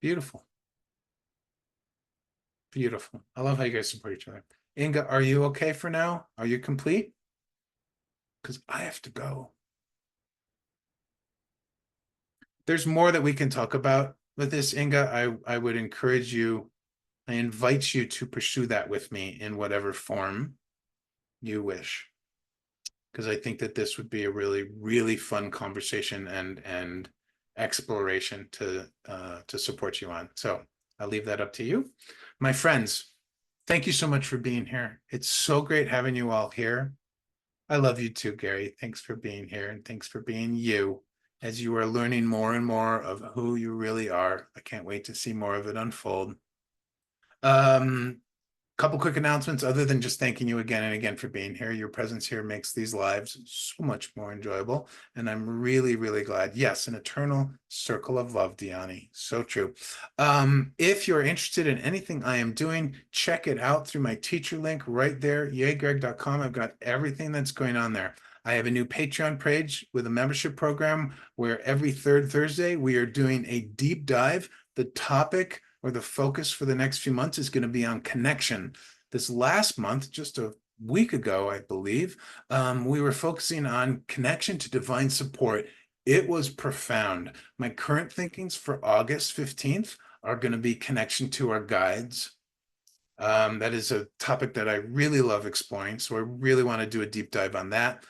Beautiful. Beautiful. I love how you guys support each other. Inga, are you okay for now? Are you complete? Because I have to go. There's more that we can talk about with this, Inga. I would encourage you, I invite you to pursue that with me in whatever form you wish. Because I think that this would be a really, really fun conversation and exploration to support you on. So I'll leave that up to you. My friends, thank you so much for being here. It's so great having you all here. I love you too, Gary. Thanks for being here, and thanks for being you as you are learning more and more of who you really are. I can't wait to see more of it unfold. Couple quick announcements other than just thanking you again and again for being here. Your presence here makes these lives so much more enjoyable. And I'm really, really glad. Yes, an eternal circle of love, Diani. So true. If you're interested in anything I am doing, check it out through my teacher link right there, yaygreg.com. I've got everything that's going on there. I have a new Patreon page with a membership program where every third Thursday we are doing a deep dive. The topic or the focus for the next few months is going to be on connection. This last month, just a week ago, I believe, we were focusing on connection to divine support. It was profound. My current thinkings for August 15th are going to be connection to our guides. That is a topic that I really love exploring. So I really want to do a deep dive on that.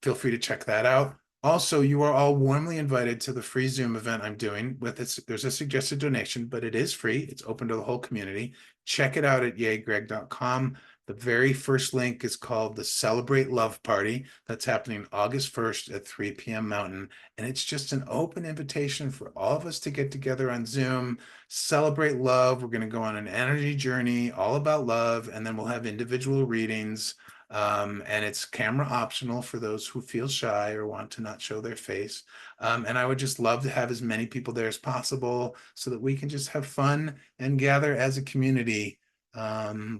Feel free to check that out. Also, you are all warmly invited to the free Zoom event I'm doing with it. There's a suggested donation, but it is free. It's open to the whole community. Check it out at yaygreg.com. The very first link is called the Celebrate Love Party. That's happening August 1st at 3 p.m. Mountain. And it's just an open invitation for all of us to get together on Zoom, celebrate love. We're going to go on an energy journey all about love, and then we'll have individual readings. And it's camera optional for those who feel shy or want to not show their face. And I would just love to have as many people there as possible so that we can just have fun and gather as a community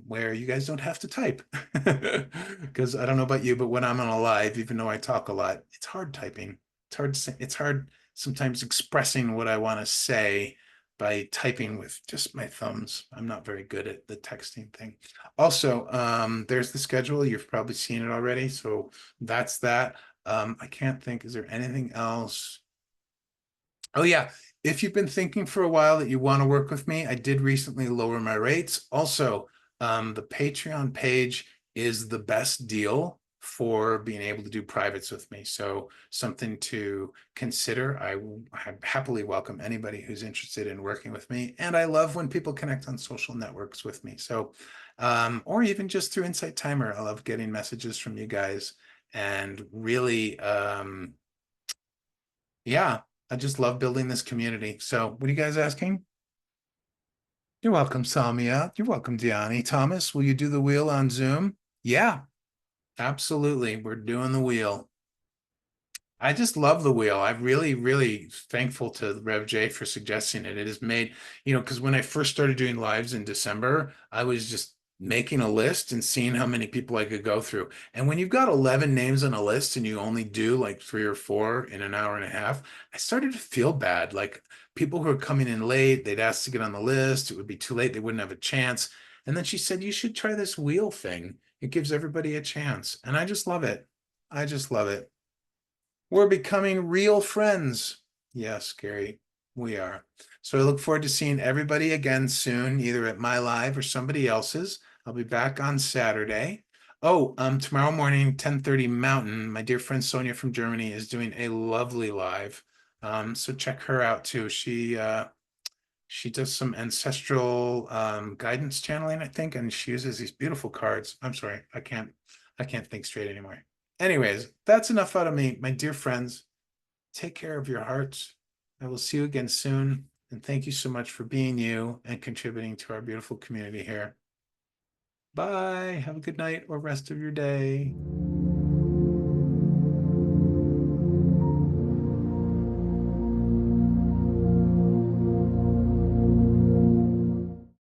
where you guys don't have to type. Because I don't know about you, but when I'm on a live, even though I talk a lot, it's hard typing. It's hard to say, it's hard sometimes expressing what I want to say by typing with just my thumbs. I'm not very good at the texting thing. Also, there's the schedule. You've probably seen it already. So that's that. I can't think, is there anything else? Oh yeah, if you've been thinking for a while that you want to work with me, I did recently lower my rates. Also, the Patreon page is the best deal for being able to do privates with me. So something to consider. I happily welcome anybody who's interested in working with me. And I love when people connect on social networks with me. So, or even just through Insight Timer. I love getting messages from you guys and really, yeah, I just love building this community. So what are you guys asking? You're welcome, Samia. You're welcome, Diani. Thomas, will you do the wheel on Zoom? Yeah, absolutely. We're doing the wheel. I just love the wheel. I'm really, really thankful to Rev J for suggesting it. It has made, because when I first started doing lives in December, I was just making a list and seeing how many people I could go through. And when you've got 11 names on a list and you only do like 3 or 4 in an hour and a half, I started to feel bad. Like people who are coming in late, they'd ask to get on the list. It would be too late. They wouldn't have a chance. And then she said, you should try this wheel thing. It gives everybody a chance. And I just love it. I just love it. We're becoming real friends. Yes, Gary, we are. So I look forward to seeing everybody again soon, either at my live or somebody else's. I'll be back on Saturday. Oh, tomorrow morning, 10:30 Mountain, my dear friend Sonia from Germany is doing a lovely live. So check her out too. She does some ancestral guidance channeling, I think, and she uses these beautiful cards. I'm sorry, I can't think straight anymore. Anyways, that's enough out of me, my dear friends. Take care of your hearts. I will see you again soon. And thank you so much for being you and contributing to our beautiful community here. Bye. Have a good night or rest of your day.